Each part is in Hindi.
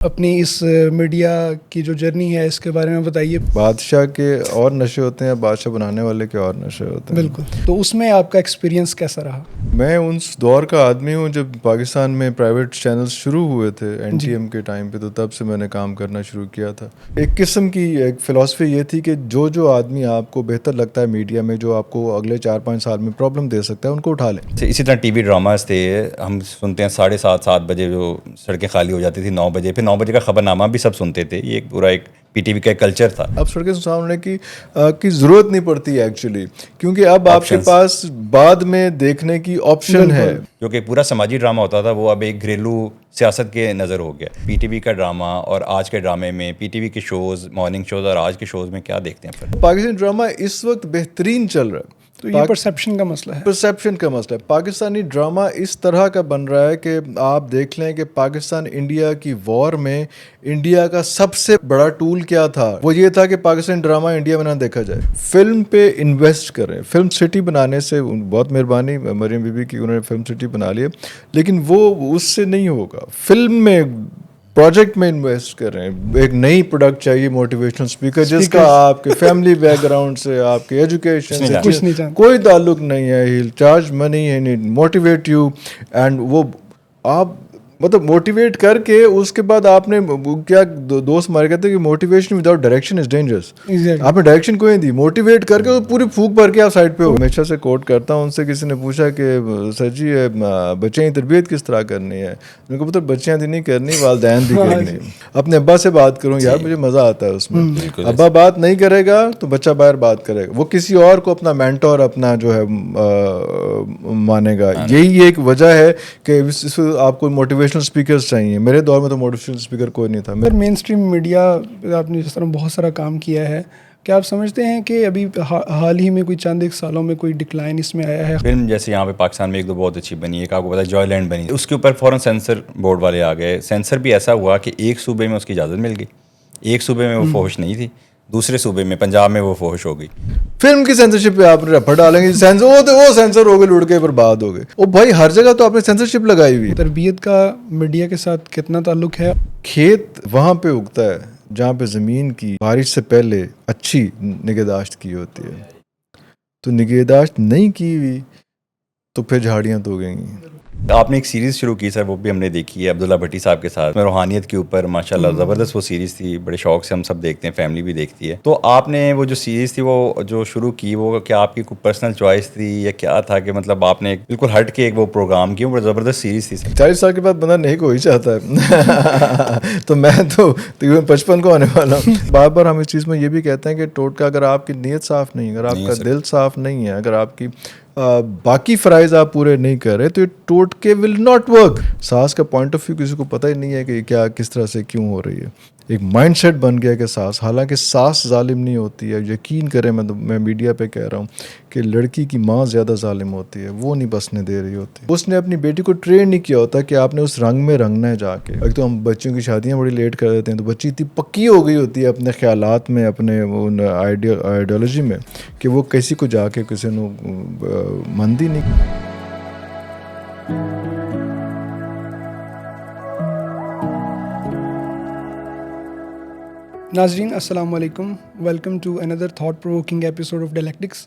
अपनी इस मीडिया की जो जर्नी है इसके बारे में बताइए। बादशाह के और नशे होते हैं, बादशाह बनाने वाले के और नशे होते हैं। बिल्कुल, तो उसमें आपका एक्सपीरियंस कैसा रहा? मैं उस दौर का आदमी हूँ जब पाकिस्तान में प्राइवेट चैनल्स शुरू हुए थे एनटीएम के टाइम पे, तो तब से मैंने काम करना शुरू किया था। एक किस्म की एक फ़िलासफ़ी ये थी कि जो आदमी आपको बेहतर लगता है मीडिया में, जो आपको अगले 4-5 साल में प्रॉब्लम दे सकता है, उनको उठा लें। इसी तरह टीवी ड्रामास थे, हम सुनते हैं 7:30-7 बजे जो सड़कें खाली हो जाती थी 9 बजे, फिर 9 बजे का खबरनामा भी सब सुनते थे। ये एक पूरा एक पीटीवी का कल्चर था। अब सड़कें सुनसान होने की ज़रूरत नहीं पड़ती एक्चुअली, क्योंकि अब आपके Options. पास बाद में देखने की ऑप्शन है। जो कि पूरा समाजी ड्रामा होता था वो अब एक घरेलू सियासत के नज़र हो गया। पीटीवी का ड्रामा और आज के ड्रामे में, पीटीवी के शोज़, मॉर्निंग शोज़ और आज के शोज़ में क्या देखते हैं फिर? पाकिस्तानी ड्रामा इस वक्त बेहतरीन चल रहा है। तो ये परसेप्शन का मसला है। परसेप्शन का मसला है। पाकिस्तानी ड्रामा इस तरह का बन रहा है कि आप देख लें कि पाकिस्तान इंडिया की वॉर में इंडिया का सबसे बड़ा टूल क्या था, वो ये था कि पाकिस्तानी ड्रामा इंडिया में ना देखा जाए। फिल्म पे इन्वेस्ट करें। फिल्म सिटी बनाने से बहुत मेहरबानी मरियम बीबी की, उन्होंने फिल्म सिटी बना ली है, लेकिन वो उससे नहीं होगा। फिल्म में, प्रोजेक्ट में इन्वेस्ट कर रहे हैं। एक नई प्रोडक्ट चाहिए, मोटिवेशनल स्पीकर जिसका आपके फैमिली बैकग्राउंड से, आपके एजुकेशन से कुछ नहीं जानते। कोई ताल्लुक नहीं है। ही चार्ज मनी है, मोटिवेट यू, एंड वो आप मतलब मोटिवेट करके उसके बाद आपने क्या दोस्त हमारे कहते हैं कि motivation without direction is dangerous. आपने डायरेक्शन कोई नहीं दी, मोटिवेट करके वो पूरी फूक भर के आप साइड पे हो। हमेशा से कोट करता हूँ। उनसे किसी ने पूछा कि सर जी बच्चों की तरबियत किस तरह करनी है, उनको मतलब बच्चियाँ दी नहीं करनी, वालदैन दी करनी। अपने अब्बा से बात करूँ यार, मुझे मज़ा आता है उसमें। अब्बा बात नहीं करेगा तो बच्चा बाहर बात करेगा, वो किसी और को अपना मेंटोर, अपना जो है मानेगा। यही एक वजह है कि आपको मोटिवेशनल स्पीकर्स चाहिए। मेरे दौर में तो मोटिवेशनल स्पीकर कोई नहीं था। फिर मेन स्ट्रीम मीडिया आपने जिस तरह बहुत सारा काम किया है, क्या आप समझते हैं कि अभी हाल ही में कोई चंद एक सालों में कोई डिक्लाइन इसमें आया है? फिल्म जैसे यहाँ पे पाकिस्तान में एक दो बहुत अच्छी बनी, एक आपको पता है जॉयलैंड बनी, उसके ऊपर फ़ौरन सेंसर बोर्ड वाले आ गए। सेंसर भी ऐसा हुआ कि एक सूबे में उसकी इजाज़त मिल गई, एक सूबे में वो फोहश नहीं थी, दूसरे सूबे में पंजाब में वो फोहश हो गई। फिल्म की सेंसरशिप पे आप रफड़ डालेंगे, सेंसर वो सेंसर हो गए, लुढ़ के बर्बाद हो गए। ओ भाई, हर जगह तो आपने सेंसरशिप लगाई हुई है। तरबियत का मीडिया के साथ कितना ताल्लुक है? खेत वहाँ पे उगता है जहाँ पे ज़मीन की बारिश से पहले अच्छी निगहदाश्त की होती है। तो निगहदाश्त नहीं की हुई तो फिर झाड़ियाँ तो उगेंगी। आपने एक सीरीज़ शुरू की सर, वो भी हमने देखी है अब्दुल्ला भट्टी साहब के साथ, रूहानियत के ऊपर। माशाल्लाह ज़बरदस्त वो सीरीज़ थी, बड़े शौक से हम सब देखते हैं, फैमिली भी देखती है। तो आपने वो जो सीरीज़ थी वो जो शुरू की, वो क्या आपकी कोई पर्सनल चॉइस थी या क्या था कि मतलब आपने बिल्कुल हट के एक वो प्रोग्राम किया? वो ज़बरदस्त सीरीज़ थी सर। 40 साल के बाद बंदा नहीं को ही चाहता है तो मैं तो तकरीबन 55 को आने वाला हूँ। बार बार हम इस चीज़ में ये भी कहते हैं कि टोटका, अगर आपकी नीयत साफ़ नहीं है, अगर आपका दिल साफ़ नहीं है, अगर आपकी बाकी फ़राइज़ आप पूरे नहीं कर रहे, तो ये टोटके विल नॉट वर्क। सास का पॉइंट ऑफ व्यू किसी को पता ही नहीं है कि क्या किस तरह से क्यों हो रही है। एक माइंडसेट बन गया कि सास, हालांकि सास जालिम नहीं होती है। यकीन करें, मैं मीडिया पे कह रहा हूँ कि लड़की की माँ ज़्यादा जालिम होती है, वो नहीं बसने दे रही होती। उसने अपनी बेटी को ट्रेन नहीं किया होता कि आपने उस रंग में रंगना है जाके। एक तो हम बच्चों की शादियाँ बड़ी लेट कर देते हैं, तो बच्ची इतनी पक्की हो गई होती है अपने ख्यालात में, अपने उन आइडियोलॉजी में, कि वो किसी को जाके किसी को मंदी नहीं। नाजरीन अस्सलाम वालेकुम, welcome to another thought provoking episode of Dialectics.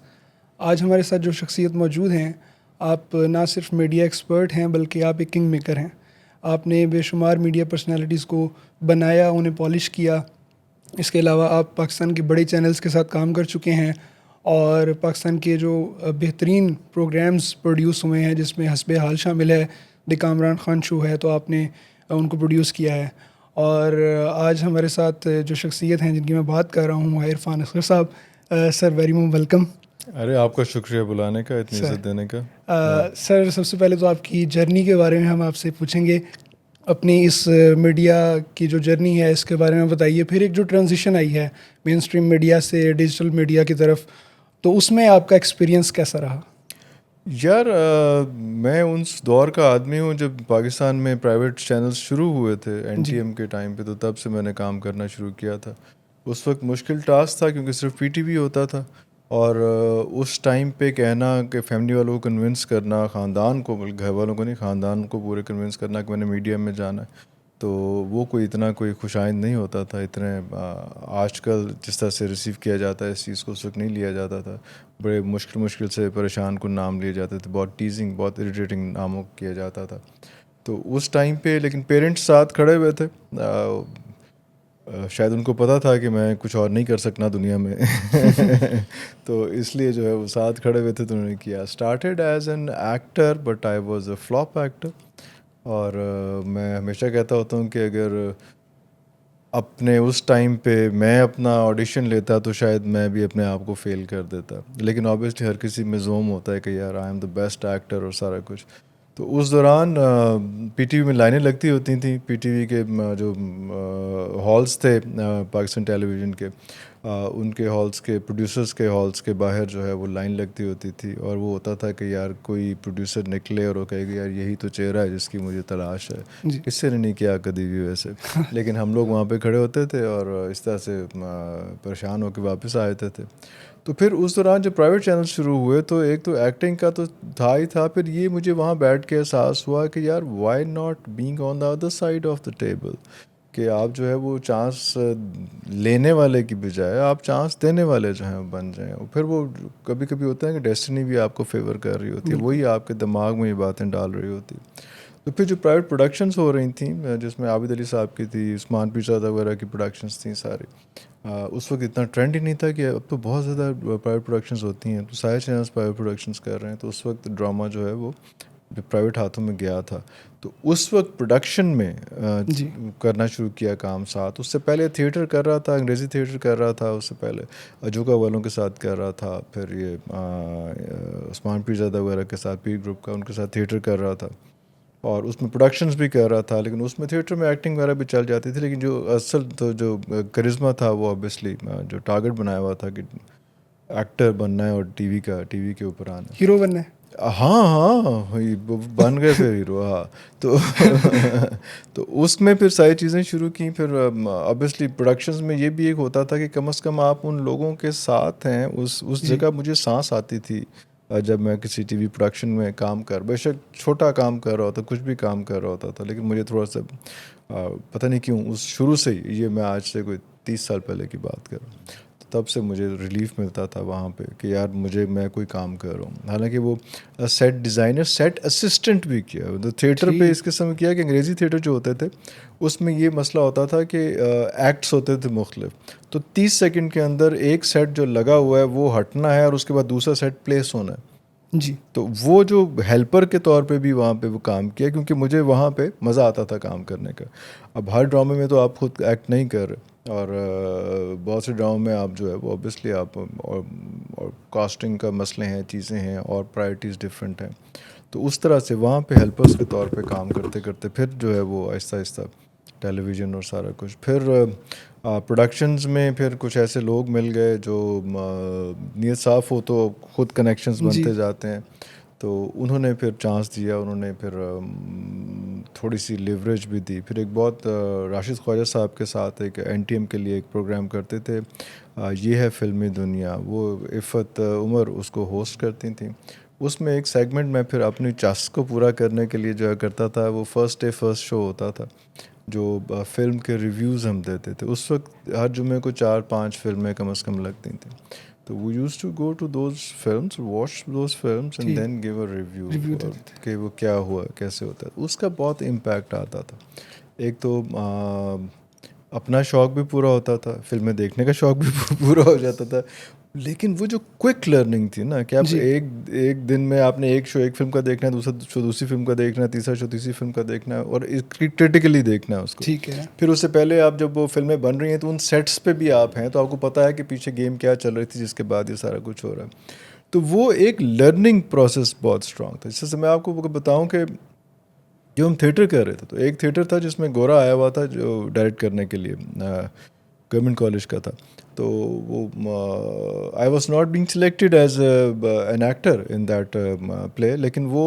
आज हमारे साथ जो शख्सियत मौजूद हैं, आप ना सिर्फ मीडिया एक्सपर्ट हैं बल्कि आप एक किंग मेकर हैं। आपने बेशुमार मीडिया पर्सनालिटीज़ को बनाया, उन्हें पॉलिश किया। इसके अलावा आप पाकिस्तान के बड़े चैनल्स के साथ काम कर चुके हैं और पाकिस्तान के जो बेहतरीन प्रोग्राम्स प्रोड्यूस हुए हैं, जिसमें हस्बे हाल शामिल है, द कामरान खान शो है, तो आपने उनको प्रोड्यूस किया है। और आज हमारे साथ जो शख्सियत हैं जिनकी मैं बात कर रहा हूँ, इरफान असगर साहब। Sir very welcome. अरे आपका शुक्रिया बुलाने का, इतनी इज्जत देने का। सर सबसे पहले तो आपकी जर्नी के बारे में हम आपसे पूछेंगे। अपनी इस मीडिया की जो जर्नी है इसके बारे में बताइए। फिर एक जो ट्रांजिशन आई है मेन स्ट्रीम मीडिया से डिजिटल मीडिया की तरफ, तो उसमें आपका एक्सपीरियंस कैसा रहा? यार मैं उस दौर का आदमी हूँ जब पाकिस्तान में प्राइवेट चैनल्स शुरू हुए थे एनटीएम के टाइम पे, तो तब से मैंने काम करना शुरू किया था। उस वक्त मुश्किल टास्क था क्योंकि सिर्फ पीटीवी होता था, और उस टाइम पे कहना कि फैमिली वालों को कन्विंस करना, ख़ानदान को, घर वालों को नहीं, ख़ानदान को पूरे कन्विंस करना कि मैंने मीडिया में जाना है, तो वो कोई इतना कोई खुशाइंद नहीं होता था, इतने आजकल जिस तरह से रिसीव किया जाता है इस चीज़ को उस वक्त नहीं लिया जाता था। बड़े मुश्किल से परेशान कुन नाम लिए जाते थे, बहुत टीजिंग, बहुत इरिटेटिंग नामों किया जाता था। तो उस टाइम पे लेकिन पेरेंट्स साथ खड़े हुए थे। शायद उनको पता था कि मैं कुछ और नहीं कर सकना दुनिया में तो इसलिए जो है वो साथ खड़े हुए थे, तो उन्होंने किया। Started as an actor but I was a flop actor. और मैं हमेशा कहता होता हूँ कि अगर अपने उस टाइम पे मैं अपना ऑडिशन लेता तो शायद मैं भी अपने आप को फेल कर देता। लेकिन ऑब्वियसली हर किसी में जोम होता है कि यार I am the best actor और सारा कुछ। तो उस दौरान पीटीवी में लाइनें लगती होती थी। पीटीवी के जो हॉल्स थे पाकिस्तान टेलीविज़न के, उनके हॉल्स के प्रोड्यूसर्स के हॉल्स के बाहर जो है वो लाइन लगती होती थी। और वो होता था कि यार कोई प्रोड्यूसर निकले और वो कहेगा यार यही तो चेहरा है जिसकी मुझे तलाश है। किससे ने नहीं किया कभी भी वैसे लेकिन हम लोग वहाँ पे खड़े होते थे और इस तरह से परेशान होकर वापस आ जाते थे। तो फिर उस दौरान जब प्राइवेट चैनल शुरू हुए तो एक तो एक्टिंग का तो था ही था, फिर ये मुझे वहाँ बैठ के एहसास हुआ कि यार why not being on the other side of the table, कि आप जो है वो चांस लेने वाले की बजाय आप चांस देने वाले जो हैं बन जाएं। और फिर वो कभी कभी होता है कि डेस्टिनी भी आपको फेवर कर रही होती है, वही आपके दिमाग में ये बातें डाल रही होती है। तो फिर जो प्राइवेट प्रोडक्शंस हो रही थी जिसमें आबिद अली साहब की थी, उस्मान पीरज़ादा वगैरह की प्रोडक्शंस थी सारी, उस वक्त इतना ट्रेंड ही नहीं था कि अब तो बहुत ज़्यादा प्राइवेट प्रोडक्शंस होती हैं, तो सारे चैनल्स प्राइवेट प्रोडक्शंस कर रहे हैं। तो उस वक्त ड्रामा जो है वो प्राइवेट हाथों में गया था। तो उस वक्त प्रोडक्शन में करना शुरू किया काम साथ। उससे पहले थिएटर कर रहा था, अंग्रेज़ी थिएटर कर रहा था, उससे पहले अजूका वालों के साथ कर रहा था, फिर ये उस्मान पीरज़ादा वगैरह के साथ, पीर ग्रुप का, उनके साथ थिएटर कर रहा था और उसमें प्रोडक्शंस भी कर रहा था। लेकिन उसमें थिएटर में एक्टिंग वगैरह भी चल जाती थी, लेकिन जो असल तो जो करिश्मा था वो ऑब्वियसली जो टारगेट बनाया हुआ था कि एक्टर बनना है और टीवी के ऊपर आना, हीरो बनना है। हाँ हाँ बन गए फिर हीरो। हाँ तो तो उसमें फिर सारी चीज़ें शुरू की। फिर ऑब्वियसली प्रोडक्शंस में ये भी एक होता था कि कम से कम आप उन लोगों के साथ हैं। उस जगह मुझे सांस आती थी जब मैं किसी टीवी प्रोडक्शन में काम कर, बेशक छोटा काम कर रहा होता, कुछ भी काम कर रहा होता था, लेकिन मुझे थोड़ा सा पता नहीं क्यों उस शुरू से ही, ये मैं आज से कोई 30 साल पहले की बात कर रहा हूँ, तो तब से मुझे रिलीफ मिलता था वहाँ पे कि यार मैं कोई काम कर रहा हूँ। हालांकि वो सेट डिज़ाइनर, सेट असिस्टेंट भी किया तो थिएटर पे इस किस्म किया कि अंग्रेज़ी थिएटर जो होते थे उसमें ये मसला होता था कि एक्ट्स होते थे मुख्तलिफ, तो 30 सेकंड के अंदर एक सेट जो लगा हुआ है वो हटना है और उसके बाद दूसरा सेट प्लेस होना है जी। तो वो जो हेल्पर के तौर पे भी वहाँ पे वो काम किया, क्योंकि मुझे वहाँ पे मज़ा आता था काम करने का। अब हर ड्रामे में तो आप खुद एक्ट नहीं कर रहे और बहुत से ड्रामे में आप जो है वो ऑब्वियसली आप और कास्टिंग का मसले हैं, चीज़ें हैं और प्रायोरिटीज़ डिफरेंट हैं। तो उस तरह से वहाँ पे हेल्पर्स के तौर पे काम करते करते फिर जो है वो आहिस्ता आहिस्ता टेलीविज़न और सारा कुछ। फिर प्रोडक्शंस में फिर कुछ ऐसे लोग मिल गए जो नीयत साफ़ हो तो खुद कनेक्शंस बनते जाते हैं। तो उन्होंने फिर चांस दिया, उन्होंने फिर थोड़ी सी लिवरेज भी दी। फिर एक बहुत राशिद ख्वाजा साहब के साथ एक NTM के लिए एक प्रोग्राम करते थे, ये है फ़िल्मी दुनिया, वो इफ़त उमर उसको होस्ट करती थी। उसमें एक सेगमेंट मैं फिर अपनी चास को पूरा करने के लिए जो करता था, वो फर्स्ट डे फर्स्ट शो होता था जो फ़िल्म के रिव्यूज़ हम देते थे। उस वक्त हर जुमे को 4-5 फिल्में कम से कम लगती थी, तो we used to go to those films, watch those films and then give a review कि वो क्या हुआ, कैसे होता है। उसका बहुत इम्पैक्ट आता था। एक तो अपना शौक़ भी पूरा होता था, फिल्में देखने का शौक़ भी पूरा हो जाता था, लेकिन वो जो क्विक लर्निंग थी ना कि आप एक दिन में आपने एक शो एक फिल्म का देखना है, दूसरा शो दूसरी फिल्म का देखना है, तीसरा शो तीसरी फिल्म का देखना है और क्रिटिकली देखना है उसको। ठीक है। फिर उससे पहले आप जब वो फिल्में बन रही हैं तो उन सेट्स पे भी आप हैं, तो आपको पता है कि पीछे गेम क्या चल रही थी जिसके बाद ये सारा कुछ हो रहा है। तो वो एक लर्निंग प्रोसेस बहुत स्ट्रॉन्ग था। जिससे मैं आपको बताऊँ कि जो हम थिएटर कर रहे थे, तो एक थिएटर था जिसमें गोरा आया हुआ था जो डायरेक्ट करने के लिए, गवर्नमेंट कॉलेज का था। तो वो I was not being selected as an actor in that play, लेकिन वो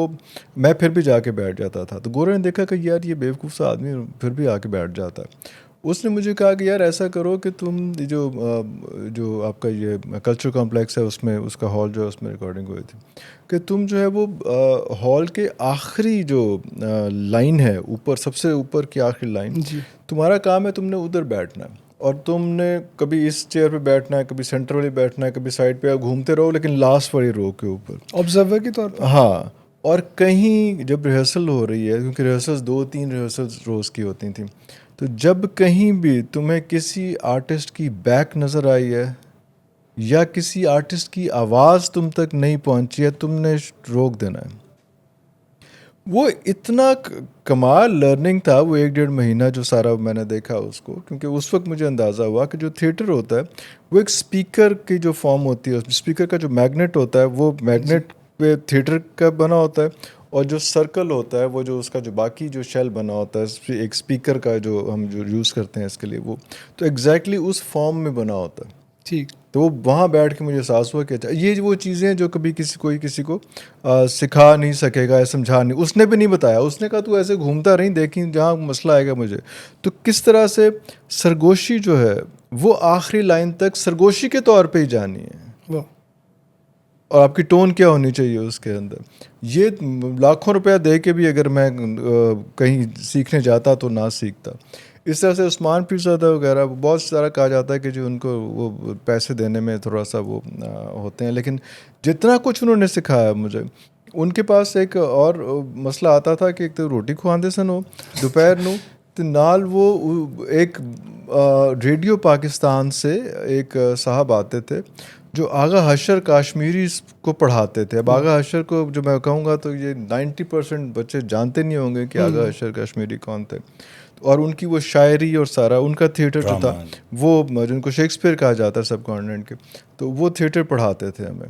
मैं फिर भी जाके बैठ जाता था। तो गोरा ने देखा कि यार ये बेवकूफ़ सा आदमी फिर भी आके बैठ जाता है। उसने मुझे कहा कि यार ऐसा करो कि तुम जो आपका ये कल्चर कॉम्प्लेक्स है उसमें उसका हॉल जो है उसमें रिकॉर्डिंग हुई थी, कि तुम जो है वो हॉल के आखिरी जो लाइन है, ऊपर सबसे ऊपर की आखिरी लाइन, जी। तुम्हारा काम है तुमने उधर बैठना है और तुमने कभी इस चेयर पे बैठना है, कभी सेंटर वाली बैठना है, कभी साइड पे, घूमते रहो लेकिन लास्ट वाली रो के ऊपर। ऑब्जर्वर के तौर पर। हाँ, और कहीं जब रिहर्सल हो रही है, क्योंकि रिहर्सल्स 2-3 रिहर्सल्स रोज़ की होती थी, तो जब कहीं भी तुम्हें किसी आर्टिस्ट की बैक नज़र आई है या किसी आर्टिस्ट की आवाज़ तुम तक नहीं पहुंची है, तुमने रोक देना है। वो इतना कमाल लर्निंग था वो 1-1.5 महीना जो सारा मैंने देखा उसको, क्योंकि उस वक्त मुझे अंदाज़ा हुआ कि जो थिएटर होता है वो एक स्पीकर की जो फॉर्म होती है, स्पीकर का जो मैग्नेट होता है वो मैग्नेट पे थिएटर का बना होता है, और जो सर्कल होता है वो जो उसका जो बाकी जो शेल बना होता है एक स्पीकर का जो हम जो यूज़ करते हैं इसके लिए, वो तो एग्जैक्टली उस फॉर्म में बना होता है। ठीक। तो वो वहाँ बैठ के मुझे एहसास हुआ कि अच्छा ये वो चीज़ें हैं जो कभी कोई किसी को सिखा नहीं सकेगा या समझा नहीं, उसने भी नहीं बताया, उसने कहा तू ऐसे घूमता रही, देखी जहाँ मसला आएगा मुझे। तो किस तरह से सरगोशी जो है वो आखिरी लाइन तक सरगोशी के तौर पे ही जानी है, वाह। और आपकी टोन क्या होनी चाहिए उसके अंदर। ये लाखों रुपया दे के भी अगर मैं कहीं सीखने जाता तो ना सीखता। इस तरह से उस्मान पीरज़ादा वगैरह बहुत सारा कहा जाता है कि जो उनको वो पैसे देने में थोड़ा सा वो होते हैं, लेकिन जितना कुछ उन्होंने सिखाया मुझे, उनके पास एक और मसला आता था कि एक तो रोटी खुआंदे सन हो दोपहर नू, तो नाल वो एक रेडियो पाकिस्तान से एक साहब आते थे जो आगा हशर काश्मीरी को पढ़ाते थे। अब आगा हशर को जो मैं कहूँगा तो ये 90% बच्चे जानते नहीं होंगे कि आगा हशर काश्मीरी कौन थे, और उनकी वो शायरी और सारा उनका थिएटर जो था वो जिनको शेक्सपियर कहा जाता है सब कॉन्टिनेंट के, तो वो थिएटर पढ़ाते थे हमें,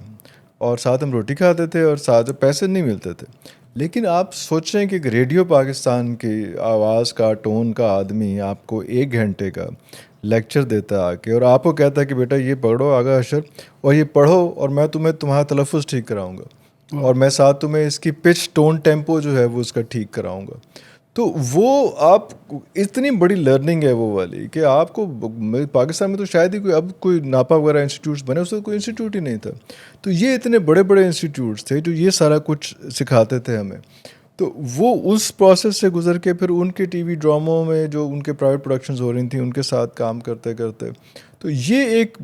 और साथ हम रोटी खाते थे और साथ पैसे नहीं मिलते थे। लेकिन आप सोचें कि रेडियो पाकिस्तान की आवाज़ का टोन का आदमी आपको 1 घंटे का लेक्चर देता है आके, और आपको कहता है कि बेटा ये पढ़ो आगा अशर, और ये पढ़ो और मैं तुम्हें तुम्हारा तलफ़ुज़ ठीक कराऊंगा, और मैं साथ तुम्हें इसकी पिच टोन टेम्पो जो है वो उसका ठीक कराऊंगा। तो वो आप इतनी बड़ी लर्निंग है वो वाली कि आपको पाकिस्तान में तो शायद ही कोई नापा वगैरह इंस्टीट्यूट्स बने, उसका कोई इंस्टीट्यूट ही नहीं था। तो ये इतने बड़े बड़े इंस्टीट्यूट्स थे जो ये सारा कुछ सिखाते थे हमें। तो वो उस प्रोसेस से गुजर के फिर उनके टीवी ड्रामों में जो उनके प्राइवेट प्रोडक्शंस हो रही थी उनके साथ काम करते करते, तो ये एक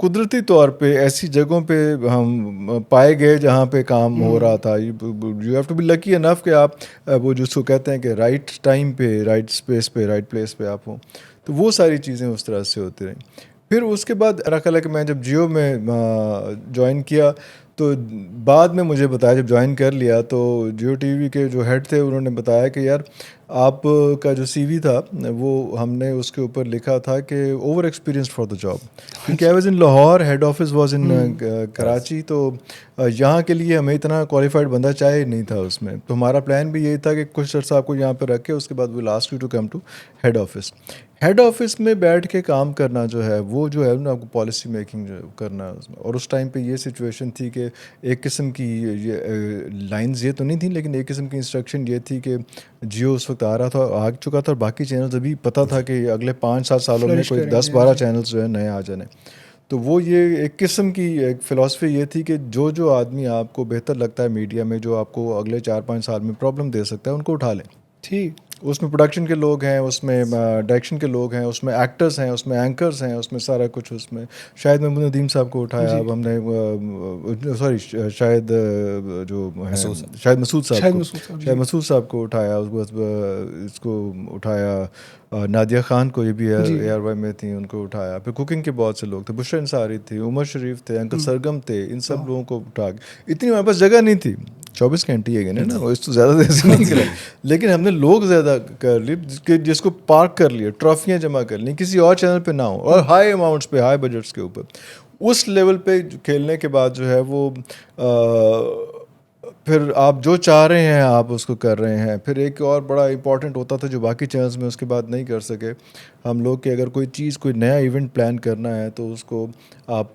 कुदरती तौर पे ऐसी जगहों पे हम पाए गए जहाँ पे काम हो रहा था। You have to be lucky enough कि आप वो जिसको कहते हैं कि राइट टाइम पे, राइट स्पेस पे, राइट प्लेस पे आप हों। तो वो सारी चीज़ें उस तरह से होती रहीं। फिर उसके बाद मेरा ख्याल है कि मैं जब जियो में ज्वाइन किया, तो बाद में मुझे बताया, जब ज्वाइन कर लिया तो जियो टीवी के जो हेड थे उन्होंने बताया कि यार आप का जो सीवी था वो हमने उसके ऊपर लिखा था कि over experienced for the job, क्योंकि I was in Lahore, head office was in Karachi, तो यहाँ के लिए हमें इतना क्वालिफाइड बंदा चाहिए नहीं था उसमें। तो हमारा प्लान भी यही था कि कुछ अर्सा आपको यहाँ पर रखे, उसके बाद will ask you to come to head office. Head office में बैठ के काम करना जो है वो जो है ना, आपको पॉलिसी मेकिंग जो करना है उसमें। और उस टाइम पे ये सिचुएशन थी कि एक किस्म की ये लाइंस ये तो नहीं थी, लेकिन एक किस्म की इंस्ट्रक्शन ये थी कि जियो उस वक्त आ रहा था, आ चुका था, और बाकी चैनल्स अभी पता था कि अगले 5-7 सालों में कोई 10-12 चैनल्स जो है नए आ जाने। तो वो ये एक किस्म की एक फ़िलासफ़ी ये थी कि जो जो आदमी आपको बेहतर लगता है मीडिया में, जो आपको अगले 4-5 साल में प्रॉब्लम दे सकता है, उनको उठा लें। ठीक। उसमें प्रोडक्शन के लोग हैं, उसमें डायरेक्शन के लोग हैं, उसमें एक्टर्स हैं, उसमें एंकर्स हैं, उसमें सारा कुछ। उसमें शायद महमूद नदीम साहब को उठाया, अब हमने शायद जो हैं शायद मसूद साहब को उठाया, उसके बाद इसको उठाया नादिया खान को, ये भी ARY में थी, उनको उठाया। फिर कुकिंग के बहुत से लोग थे, बुशरा अंसारी थी, उमर शरीफ थे, अंकल सरगम थे, इन सब लोगों को उठा के, इतनी हमारे पास जगह नहीं थी, 24 घंटे है ना, इस तो ज़्यादा देर से नहीं चला, लेकिन हमने लोग ज़्यादा कर लिए जिसको पार्क कर लिए, ट्रॉफियाँ जमा कर ली, किसी और चैनल पे ना हो, और हाई अमाउंट्स पे, हाई बजट्स के ऊपर। उस लेवल पे खेलने के बाद जो है वो फिर आप जो चाह रहे हैं आप उसको कर रहे हैं। फिर एक और बड़ा इंपॉर्टेंट होता था जो बाकी चैनल्स में उसके बाद नहीं कर सके हम लोग, कि अगर कोई चीज़, कोई नया इवेंट प्लान करना है तो उसको आप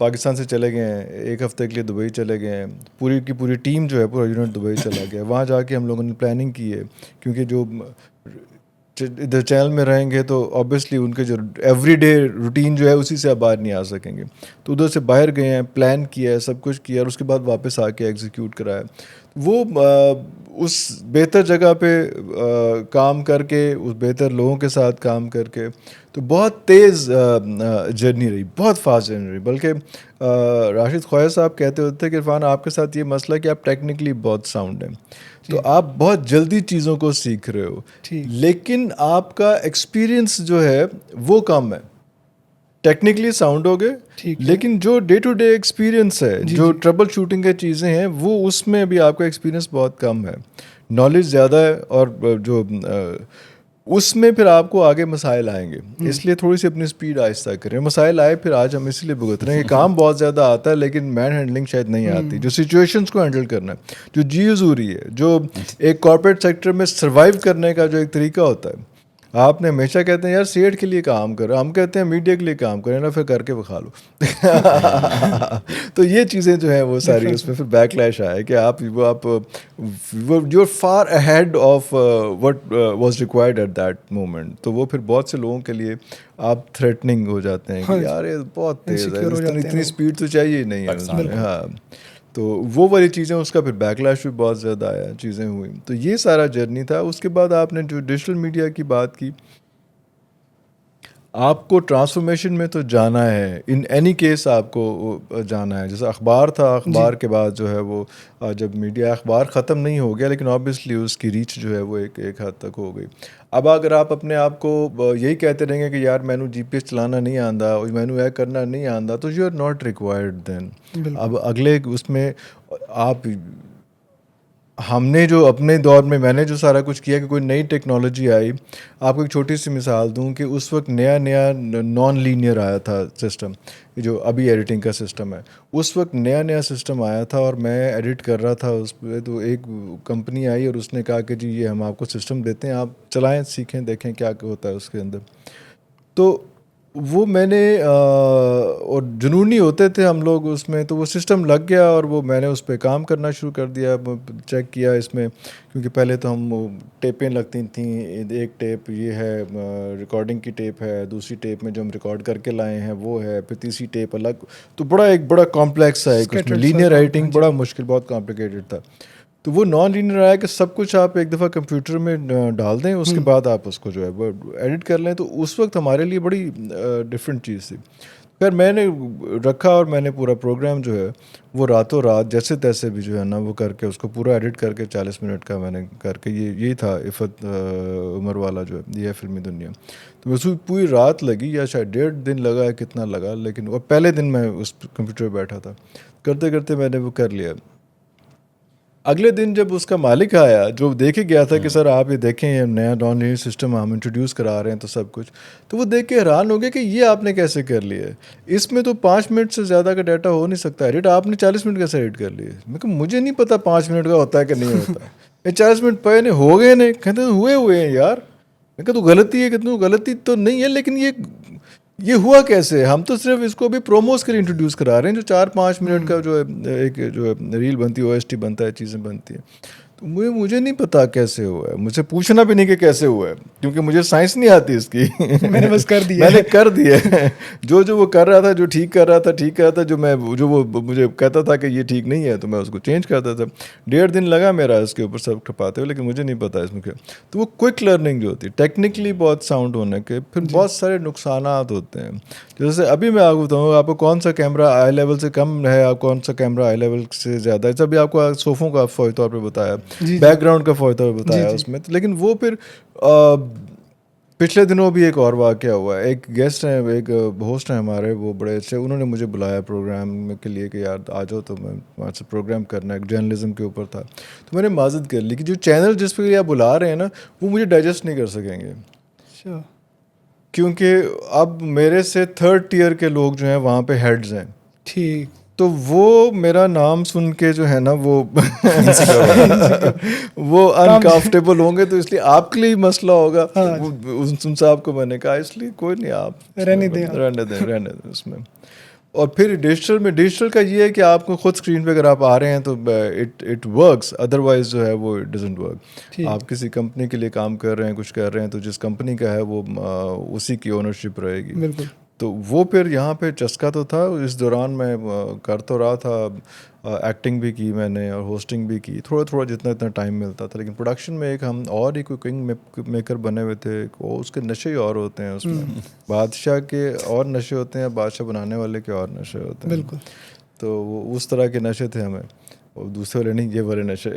पाकिस्तान से चले गए हैं, 1 हफ़्ते के लिए दुबई चले गए हैं, पूरी की पूरी टीम जो है, पूरा यूनिट दुबई चला गया, वहाँ जाके हम लोगों ने प्लानिंग की है, क्योंकि जो इधर चैनल में रहेंगे तो ऑब्वियसली उनके जो एवरीडे रूटीन जो है उसी से आप बाहर नहीं आ सकेंगे। तो उधर से बाहर गए हैं, प्लान किया है, सब कुछ किया और उसके बाद वापस आके एग्जीक्यूट कराया। वो उस बेहतर जगह पे काम करके, उस बेहतर लोगों के साथ काम करके, तो बहुत तेज़ जर्नी रही, बहुत फास्ट जर्नी रही। बल्कि राशिद ख्वाजा साहब कहते होते कि इरफान आपके साथ ये मसला है कि आप टेक्निकली बहुत साउंड हैं, तो आप बहुत जल्दी चीज़ों को सीख रहे हो, लेकिन आपका एक्सपीरियंस जो है वो कम है। टेक्निकली साउंड हो गए, लेकिन जो डे टू डे एक्सपीरियंस है, जो ट्रबल शूटिंग की चीज़ें हैं, वो उसमें भी आपका एक्सपीरियंस बहुत कम है। नॉलेज ज़्यादा है और जो उसमें फिर आपको आगे मसाइल आएंगे, इसलिए थोड़ी सी अपनी स्पीड आहिस्ता करें। मसाइल आए फिर आज हम इसीलिए भुगत रहे हैं कि काम बहुत ज़्यादा आता है लेकिन मैन हैंडलिंग शायद नहीं आती, जो सिचुएशंस को हैंडल करना है, जो चीज़ हो रही है, जो एक कॉर्पोरेट सेक्टर में सर्वाइव करने का जो एक तरीका होता है। आपने हमेशा कहते हैं यार सेठ के लिए काम करो, हम कहते हैं मीडिया के लिए काम करें ना, फिर करके बखा लो। तो ये चीज़ें जो हैं वो सारी उसमें फिर बैकलैश आया कि आप you are far ahead of what was required at that moment. तो वो फिर बहुत से लोगों के लिए आप थ्रेटनिंग हो जाते हैं कि यार ये बहुत तेज़ है, इतनी स्पीड तो चाहिए ही नहीं है। हाँ, तो वो वाली चीज़ें, उसका फिर बैकलैश भी बहुत ज़्यादा आया, चीज़ें हुई। तो ये सारा जर्नी था। उसके बाद आपने जो डिजिटल मीडिया की बात की, आपको ट्रांसफॉर्मेशन में तो जाना है, इन एनी केस आपको जाना है। जैसे अखबार था, अखबार के बाद जो है वो जब मीडिया, अखबार ख़त्म नहीं हो गया लेकिन ऑब्वियसली उसकी रीच जो है वो एक हद तक हो गई। अब अगर आप अपने आप को यही कहते रहेंगे कि यार मैनू GPS चलाना नहीं आंदा, मैनू यह करना नहीं आंदा, तो you are not required then. अब अगले उसमें आप, हमने जो अपने दौर में, मैंने जो सारा कुछ किया कि कोई नई टेक्नोलॉजी आई। आपको एक छोटी सी मिसाल दूं कि उस वक्त नया नॉन लीनियर आया था सिस्टम, जो अभी एडिटिंग का सिस्टम है, उस वक्त नया सिस्टम आया था और मैं एडिट कर रहा था उस पर। तो एक कंपनी आई और उसने कहा कि जी ये हम आपको सिस्टम देते हैं, आप चलाएं, सीखें, देखें क्या होता है उसके अंदर। तो वो मैंने और जुनूनी होते थे हम लोग उसमें, तो वो सिस्टम लग गया और वो मैंने उस पर काम करना शुरू कर दिया। चेक किया इसमें, क्योंकि पहले तो हम टेपें लगती थी, एक टेप ये है रिकॉर्डिंग की टेप है, दूसरी टेप में जो हम रिकॉर्ड करके लाए हैं वो है, फिर तीसरी टेप अलग। तो एक बड़ा कॉम्प्लेक्स है, उसमें लीनियर राइटिंग बड़ा मुश्किल, बहुत कॉम्प्लिकेटेड था। तो वो नॉन लीनियर आया कि सब कुछ आप एक दफ़ा कंप्यूटर में डाल दें, उसके बाद आप उसको जो है वो एडिट कर लें। तो उस वक्त हमारे लिए बड़ी डिफरेंट चीज़ थी। खैर मैंने रखा और मैंने पूरा प्रोग्राम जो है वो रातों रात जैसे तैसे भी जो है ना वो करके उसको पूरा एडिट करके 40 मिनट का मैंने करके, यही था इफ़त उमर वाला जो है, ये है फिल्मी दुनिया। तो उसमें पूरी रात लगी, या शायद 1.5 दिन लगा, कितना लगा, लेकिन वो पहले दिन मैं उस कंप्यूटर पर बैठा था, करते करते मैंने वो कर लिया। अगले दिन जब उसका मालिक आया, जो देखे गया था कि सर आप ये देखें, ये नया नॉन लीनियर सिस्टम हम इंट्रोड्यूस करा रहे हैं तो सब कुछ, तो वो देख के हैरान हो गया कि ये आपने कैसे कर लिया है, इसमें तो 5 मिनट से ज़्यादा का डाटा हो नहीं सकता एडिट, आपने 40 मिनट कैसे एडिट कर लिया। मैं कहा मुझे नहीं पता 5 मिनट का होता है कि नहीं होता। ये 40 मिनट पहले हो गए नहीं, कहते हुए हैं यार। मैं कहा तो गलती है, कहते गलती तो नहीं है, लेकिन ये हुआ कैसे। हम तो सिर्फ इसको भी प्रोमोस के लिए इंट्रोड्यूस करा रहे हैं, जो 4-5 मिनट का जो है एक जो रील बनती है, OST बनता है, चीज़ें बनती हैं। तो मुझे नहीं पता कैसे हुआ है, मुझे पूछना भी नहीं कि कैसे हुआ है, क्योंकि मुझे साइंस नहीं आती इसकी। मैंने बस कर दिया, मैंने कर दिया। जो वो कर रहा था, जो ठीक कर रहा था, जो वो मुझे कहता था कि ये ठीक नहीं है, तो मैं उसको चेंज करता था। 1.5 दिन लगा मेरा इसके ऊपर सब ठपाते हुए, लेकिन मुझे नहीं पता इसमें क्या। तो वो क्विक लर्निंग जो होती है, टेक्निकली बहुत साउंड होने के फिर बहुत सारे नुकसान होते हैं। जैसे अभी मैं आपको बताऊँ, आपको कौन सा कैमरा आई लेवल से कम है, आप कौन सा कैमरा आई लेवल से ज़्यादा है। अभी आपको सोफ़ों का फौरी तौर पर बताया, बैकग्राउंड का फौरी तौर पर बताया उसमें, लेकिन वो फिर पिछले दिनों भी एक और वाक़या हुआ है। एक गेस्ट हैं, एक होस्ट हैं हमारे, वो बड़े अच्छे, उन्होंने मुझे बुलाया प्रोग्राम के लिए कि यार आ जाओ, तो मैं वहाँ से प्रोग्राम करना है, जर्नलिज्म के ऊपर था। तो मैंने माजद कर ली कि जो चैनल जिस पर आप बुला रहे हैं ना, वो मुझे डाइजेस्ट नहीं कर सकेंगे। अच्छा। क्योंकि अब मेरे से 3rd टियर के लोग जो हैं वहाँ पे हेड्स हैं। ठीक। तो वो मेरा नाम सुन के जो है ना वो वो अनकंफर्टेबल होंगे, तो इसलिए आपके लिए मसला होगा। उन साहब को मैंने कहा इसलिए कोई नहीं, आप रहने दें उसमें। और फिर डिजिटल का ये है कि आपको खुद स्क्रीन पे अगर आप आ रहे हैं तो इट वर्क्स, अदरवाइज जो है वो इट डजंट वर्क। आप किसी कंपनी के लिए काम कर रहे हैं, कुछ कर रहे हैं, तो जिस कंपनी का है वो उसी की ओनरशिप रहेगी। बिल्कुल। तो वो फिर यहाँ पे चस्का तो था। इस दौरान मैं कर तो रहा था, एक्टिंग भी की मैंने और होस्टिंग भी की, थोड़ा थोड़ा जितना इतना टाइम मिलता था। लेकिन प्रोडक्शन में एक हम और ही कोई किंग मेकर बने हुए थे, वो उसके नशे ही और होते हैं उसमें। बादशाह के और नशे होते हैं, बादशाह बनाने वाले के और नशे होते हैं। बिल्कुल। तो वो उस तरह के नशे थे हमें, और दूसरे वाले नहीं, ये वाले नशे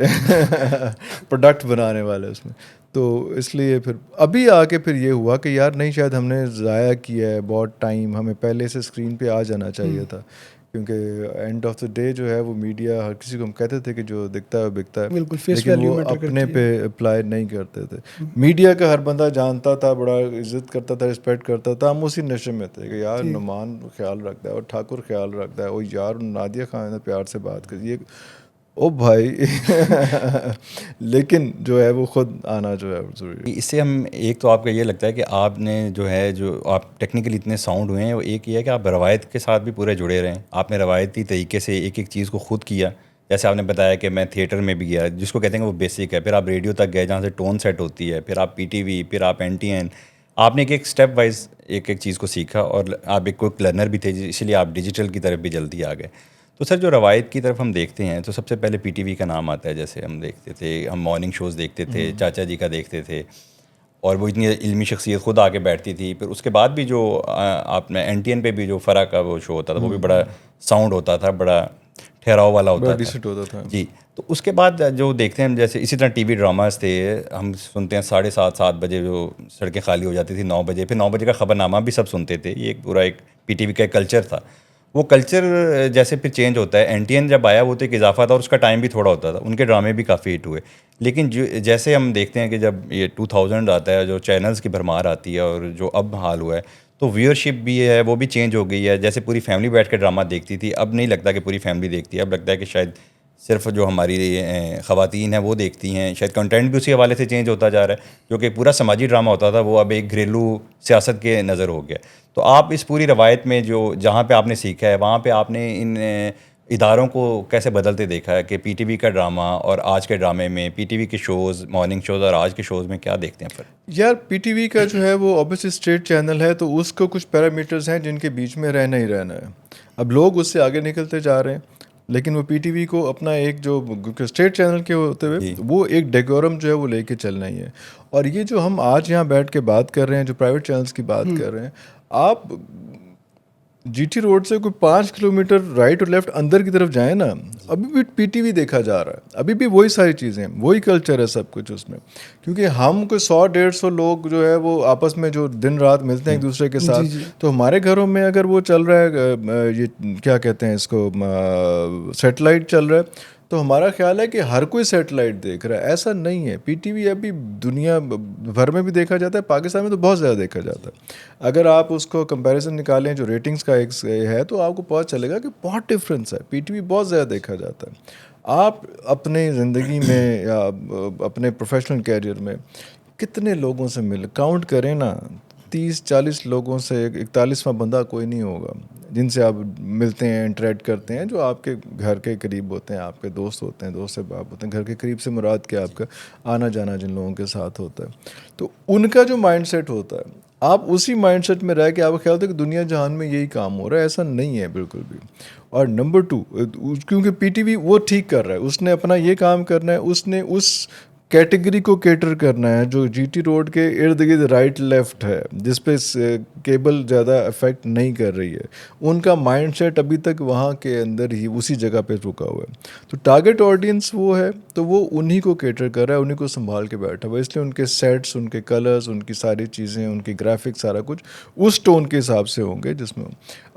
प्रोडक्ट बनाने वाले उसमें। तो इसलिए फिर अभी आके फिर ये हुआ कि यार नहीं, शायद हमने ज़ाया किया है बहुत टाइम, हमें पहले से स्क्रीन पे आ जाना चाहिए था। क्योंकि एंड ऑफ द डे जो है वो मीडिया, हर किसी को हम कहते थे कि जो दिखता है वो बिकता है, बिल्कुल, फेस लेकिन वैल्यू वो मैटर अपने करती पे अप्लाई नहीं करते थे। मीडिया का हर बंदा जानता था, बड़ा इज्जत करता था, रिस्पेक्ट करता था। हम उसी नशे में थे कि यार नुमान ख्याल रखता है और ठाकुर ख्याल रखता है, और यार नादिया खान ने प्यार से बात करी, ये ओ भाई लेकिन जो है वो खुद आना जो है ज़रूरी। इससे हम एक तो आपका ये लगता है कि आपने जो है, जो आप टेक्निकली इतने साउंड हुए हैं, वो एक ये है कि आप रवायत के साथ भी पूरे जुड़े रहें। आपने रवायती तरीके से एक एक चीज़ को खुद किया। जैसे आपने बताया कि मैं थिएटर में भी गया, जिसको कहते हैं कि वो बेसिक है। फिर आप रेडियो तक गए जहाँ से टोन सेट होती है, फिर आप पीटीवी, फिर आप एनटीएन। आपने एक एक स्टेप वाइज एक एक चीज़ को सीखा, और आप एक क्विक लर्नर भी थे, इसलिए आप डिजिटल की तरफ भी जल्दी आ गए। तो सर, जो रवायत की तरफ हम देखते हैं तो सबसे पहले पीटीवी का नाम आता है। जैसे हम देखते थे, हम मॉर्निंग शोज़ देखते थे, चाचा जी का देखते थे, और वो इतनी इल्मी शख्सियत खुद आके बैठती थी। फिर उसके बाद भी जो आपने एनटीएन पे भी जो फ़रा का वो शो होता था, वो भी बड़ा साउंड होता था, बड़ा ठहराव वाला बड़ा होता था। डिसेंट होता था जी। तो उसके बाद जो देखते हैं हम, जैसे इसी तरह टीवी ड्रामास थे, हम सुनते हैं 7:30 बजे जो सड़कें खाली हो जाती थी, 9 बजे, फिर 9 बजे का खबरनामा भी सब सुनते थे। ये एक पूरा एक पीटीवी का कल्चर था। वो कल्चर जैसे फिर चेंज होता है। एनटीएन जब आया वो तो एक इजाफा था, और उसका टाइम भी थोड़ा होता था, उनके ड्रामे भी काफ़ी हिट हुए। लेकिन जो जैसे हम देखते हैं कि जब ये 2000 आता है, जो चैनल्स की भरमार आती है, और जो अब हाल हुआ है, तो व्यूअरशिप भी है वो भी चेंज हो गई है। जैसे पूरी फैमिली बैठ के ड्रामा देखती थी, अब नहीं लगता कि पूरी फैमिली देखती है। अब लगता है कि शायद सिर्फ जो हमारी ख़वातीन हैं वो देखती हैं। शायद कंटेंट भी उसी हवाले से चेंज होता जा रहा है। जो कि पूरा समाजी ड्रामा होता था, वो अब एक घरेलू सियासत के नज़र हो गया। तो आप इस पूरी रवायत में जो जहाँ पे आपने सीखा है, वहाँ पे आपने इन इदारों को कैसे बदलते देखा है कि पीटीवी का ड्रामा और आज के ड्रामे में, पीटीवी के शोज़, मॉर्निंग शोज़ और आज के शोज़ में क्या देखते हैं फ़र्क? यार पीटीवी का जो है वो ऑब्वियसली स्टेट चैनल है, तो उसको कुछ पैरामीटर्स हैं जिनके बीच में रहना ही रहना है। अब लोग उससे आगे निकलते जा रहे हैं, लेकिन वो पीटीवी को अपना एक जो स्टेट चैनल के होते हुए वो एक डेकोरम जो है वो लेके चलना ही है। और ये जो हम आज यहाँ बैठ के बात कर रहे हैं, जो प्राइवेट चैनल्स की बात कर रहे हैं, आप जीटी रोड से कोई 5 किलोमीटर राइट और लेफ्ट अंदर की तरफ जाए ना, अभी भी पीटीवी देखा जा रहा है। अभी भी वही सारी चीज़ें, वही कल्चर है सब कुछ उसमें। क्योंकि हम कोई 100-150 लोग जो है वो आपस में जो दिन रात मिलते हैं एक दूसरे के साथ, तो हमारे घरों में अगर वो चल रहा है, ये क्या कहते हैं इसको, सेटेलाइट चल रहा है, तो हमारा ख्याल है कि हर कोई सेटेलाइट देख रहा है। ऐसा नहीं है। पीटीवी अभी दुनिया भर में भी देखा जाता है, पाकिस्तान में तो बहुत ज़्यादा देखा जाता है। अगर आप उसको कंपैरिजन निकालें जो रेटिंग्स का एक है, तो आपको पता चलेगा कि बहुत डिफरेंस है। पीटीवी बहुत ज़्यादा देखा जाता है। आप अपने ज़िंदगी में या अपने प्रोफेशनल कैरियर में कितने लोगों से मिल, काउंट करें ना, 30-40 लोगों से 41वां बंदा कोई नहीं होगा जिनसे आप मिलते हैं, इंटरेक्ट करते हैं, जो आपके घर के करीब होते हैं, आपके दोस्त होते हैं, दोस्त से बाप होते हैं। घर के करीब से मुराद क्या, आपका आना जाना जिन लोगों के साथ होता है, तो उनका जो माइंडसेट होता है, आप उसी माइंडसेट में रह के आपको ख्याल होता है कि दुनिया जहान में यही काम हो रहा है। ऐसा नहीं है बिल्कुल भी। और नंबर 2, क्योंकि पीटीवी वो ठीक कर रहा है, उसने अपना ये काम करना है, उसने उस कैटेगरी को केटर करना है जो जीटी रोड के इर्द गिर्द राइट लेफ्ट है, जिस पे केबल ज़्यादा अफेक्ट नहीं कर रही है। उनका माइंडसेट अभी तक वहाँ के अंदर ही उसी जगह पे रुका हुआ है। तो टारगेट ऑडियंस वो है, तो वो उन्हीं को केटर कर रहा है, उन्हीं को संभाल के बैठा हुआ है। इसलिए उनके सेट्स, उनके कलर्स, उनकी सारी चीज़ें, उनकी ग्राफिक्स, सारा कुछ उस टोन के हिसाब से होंगे जिसमें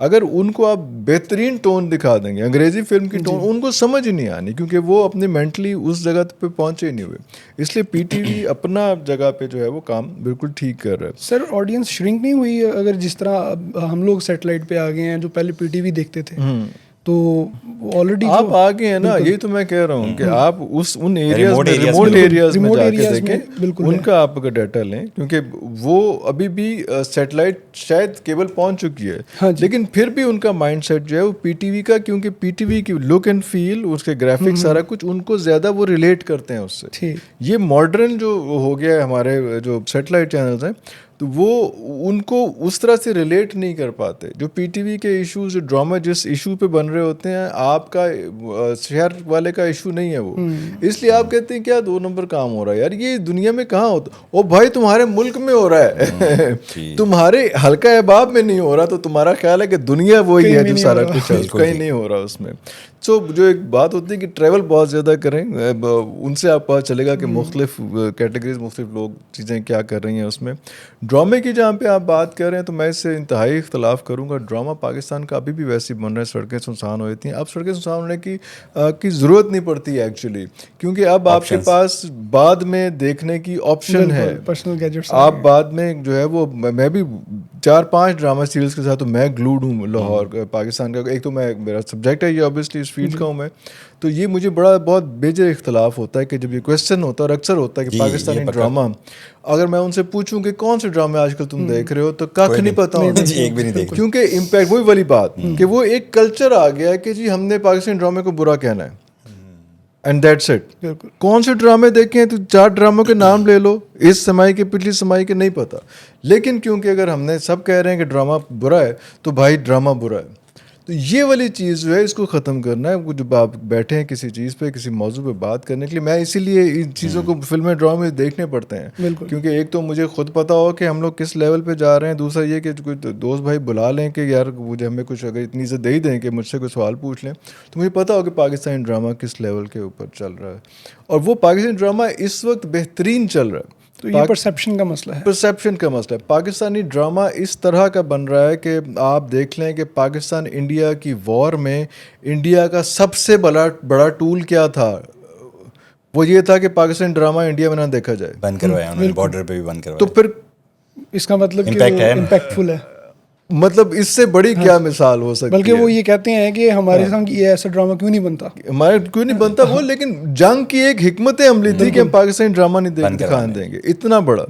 अगर उनको आप बेहतरीन टोन दिखा देंगे, अंग्रेज़ी फिल्म की टोन उनको समझ ही नहीं आनी, क्योंकि वो अपने मेंटली उस जगह पे पहुँचे ही नहीं हुए। इसलिए पीटीवी अपना जगह पे जो है वो काम बिल्कुल ठीक कर रहा है। सर, ऑडियंस श्रिंक नहीं हुई अगर जिस तरह अब हम लोग सेटेलाइट पे आ गए हैं, जो पहले पीटीवी देखते थे, तो ऑलरेडी आप आगे हैं ना, यही तो मैं कह रहा हूँ कि आप उन एरियाज में, areas रिमोट में, एरियाज में remote जाके areas में देखें, बिल्कुल उनका आप अगर डाटा लें, क्योंकि वो अभी भी सैटेलाइट शायद केबल पहुंच चुकी है, हाँ जी। लेकिन फिर भी उनका माइंडसेट जो है वो पीटीवी का, क्योंकि पीटीवी की लुक एंड फील, उसके ग्राफिक्स, सारा कुछ उनको ज़्यादा वो रिलेट करते हैं उससे। ठीक। ये मॉडर्न जो हो गया है हमारे जो सैटेलाइट चैनल्स हैं, तो वो उनको उस तरह से रिलेट नहीं कर पाते। जो पीटीवी के इश्यूज, जो ड्रामा जिस इशू पे बन रहे होते हैं, आपका शहर वाले का इशू नहीं है वो, इसलिए आप कहते हैं क्या 2 नंबर काम हो रहा है यार, ये दुनिया में कहाँ होता। ओ भाई, तुम्हारे मुल्क में हो रहा है तुम्हारे हल्का अहबाब में नहीं हो रहा, तो तुम्हारा ख्याल है कि दुनिया वही है जो सारा कुछ है, कहीं नहीं हो रहा उसमें। सो जो एक बात होती है कि ट्रैवल बहुत ज़्यादा करें, उनसे आप पता चलेगा कि मुख्तलिफ कैटेगरीज, मुख्तलिफ लोग चीज़ें क्या कर रही हैं उसमें। ड्रामे की जहाँ पे आप बात कर रहे हैं, तो मैं इससे इंतहाई इख्तलाफ करूँगा। ड्रामा पाकिस्तान का अभी भी वैसे ही बन रहा है, सड़कें सुनसान हो जाती हैं। अब सड़कें सुनसान होने की ज़रूरत नहीं पड़ती है एक्चुअली, क्योंकि अब आपके पास बाद में देखने की ऑप्शन है। पर्सनल गैजेट्स आप बाद में जो है वो, मैं भी 4-5 ड्रामा सीरियल्स के साथ तो मैं ग्लूड हूँ लाहौर पाकिस्तान का। एक तो मेरा सब्जेक्ट है ये, ऑब्वियसली इस फील्ड का हूँ मैं, तो ये मुझे बहुत मेजर इख्तलाफ होता है कि जब ये क्वेश्चन होता है, और अक्सर होता है कि पाकिस्तानी ड्रामा, अगर मैं उनसे पूछूं कि कौन से ड्रामे आजकल तुम देख रहे हो, तो कख नहीं पता होता, एक भी नहीं देख, क्योंकि इम्पैक्ट वही वाली बात कि वो एक कल्चर आ गया है कि जी हमने पाकिस्तानी ड्रामे को बुरा कहना है, एंड दैट्स इट। कौन से ड्रामे देखे हैं, तो 4 ड्रामों के नाम ले लो, इस समाई के पिछली समाई के, नहीं पता। लेकिन क्योंकि अगर हमने सब कह रहे हैं कि ड्रामा बुरा है, तो भाई ड्रामा बुरा है। तो ये वाली चीज़ जो है, इसको ख़त्म करना है। जब आप बैठे हैं किसी चीज़ पे, किसी मौजू पे बात करने के लिए, मैं इसीलिए इन चीज़ों को फिल्में ड्रामे देखने पड़ते हैं, क्योंकि एक तो मुझे खुद पता हो कि हम लोग किस लेवल पे जा रहे हैं, दूसरा ये कि कोई दोस्त भाई बुला लें कि यार मुझे, हमें कुछ अगर इतनी इज्जत दे ही दें कि मुझसे कोई सवाल पूछ लें, तो मुझे पता हो कि पाकिस्तानी ड्रामा किस लेवल के ऊपर चल रहा है, और वो पाकिस्तानी ड्रामा इस वक्त बेहतरीन चल रहा है। तो ये परसेप्शन का मसला है, परसेप्शन का मसला है। पाकिस्तानी ड्रामा इस तरह का बन रहा है कि आप देख लें कि पाकिस्तान इंडिया की वॉर में इंडिया का सबसे बड़ा टूल क्या था, वो ये था कि पाकिस्तानी ड्रामा इंडिया में ना देखा जाए, बंद करवाया उन्होंने, बॉर्डर पे भी बंद करवाया। तो फिर इसका मतलब इम्पैक्टफुल है, मतलब इससे बड़ी क्या मिसाल हो सकती है। बल्कि वो ये कहते हैं कि हमारे संग ये ऐसा ड्रामा क्यों नहीं बनता, हमारे क्यों नहीं बनता वो, लेकिन जंग की एक हिकमत अमली थी कि हम पाकिस्तानी ड्रामा नहीं दिखाने देंगे, इतना बड़ा।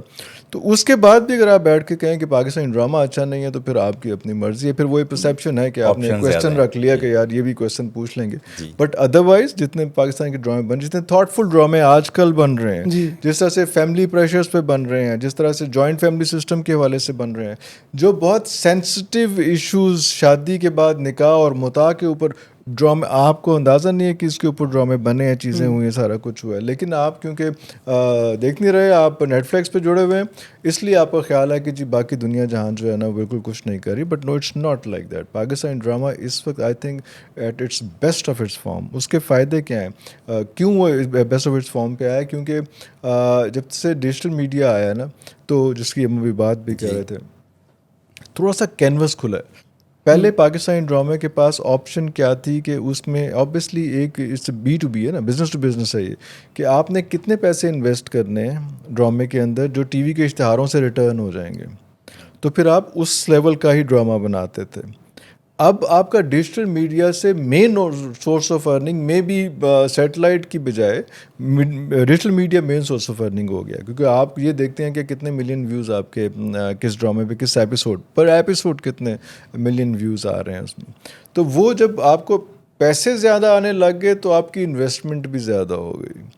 तो उसके बाद भी अगर आप बैठ के कहें कि पाकिस्तानी ड्रामा अच्छा नहीं है, तो फिर आपकी अपनी मर्जी है, फिर वही परसेप्शन है कि आपने क्वेश्चन रख लिया कि यार ये भी क्वेश्चन पूछ लेंगे। बट अदरवाइज जितने पाकिस्तान के ड्रामे बन, जितने थॉटफुल ड्रामे आजकल बन रहे हैं, जिस तरह से फैमिली प्रेशर्स पे बन रहे हैं, जिस तरह से जॉइंट फैमिली सिस्टम के हवाले से बन रहे हैं, जो बहुत सेंसिटिव इश्यूज, शादी के बाद निकाह और मुता के ऊपर ड्रामे, आपको अंदाज़ा नहीं है कि इसके ऊपर ड्रामे बने हैं, चीज़ें हुई हैं, सारा कुछ हुआ है, लेकिन आप क्योंकि देख नहीं रहे, आप नेटफ्लिक्स पे जुड़े हुए हैं, इसलिए आपका ख्याल है कि जी बाकी दुनिया जहाँ जो है ना बिल्कुल कुछ नहीं करी। But no, it's not like that. Pakistani drama इस वक्त I think at its best of its form. उसके फ़ायदे क्या हैं, क्यों वो बेस्ट ऑफ इट्स फॉर्म पे आया, क्योंकि जब से डिजिटल मीडिया आया ना, तो जिसकी हम अभी बात भी कर रहे थे, थोड़ा सा कैनवस खुला है। पहले पाकिस्तानी ड्रामे के पास ऑप्शन क्या थी कि उसमें ऑब्वियसली एक इट्स B2B है ना, बिज़नेस टू बिज़नेस है ये, कि आपने कितने पैसे इन्वेस्ट करने हैं ड्रामे के अंदर जो टीवी के इश्तिहारों से रिटर्न हो जाएंगे, तो फिर आप उस लेवल का ही ड्रामा बनाते थे। अब आपका डिजिटल मीडिया से मेन सोर्स ऑफ अर्निंग में भी सैटेलाइट की बजाय digital media main source of earning हो गया, क्योंकि आप ये देखते हैं कि कितने मिलियन व्यूज़ आपके किस ड्रामे पे, किस एपिसोड पर एपिसोड कितने मिलियन व्यूज़ आ रहे हैं उसमें। तो वो जब आपको पैसे ज़्यादा आने लग गए, तो आपकी इन्वेस्टमेंट भी ज़्यादा हो गई।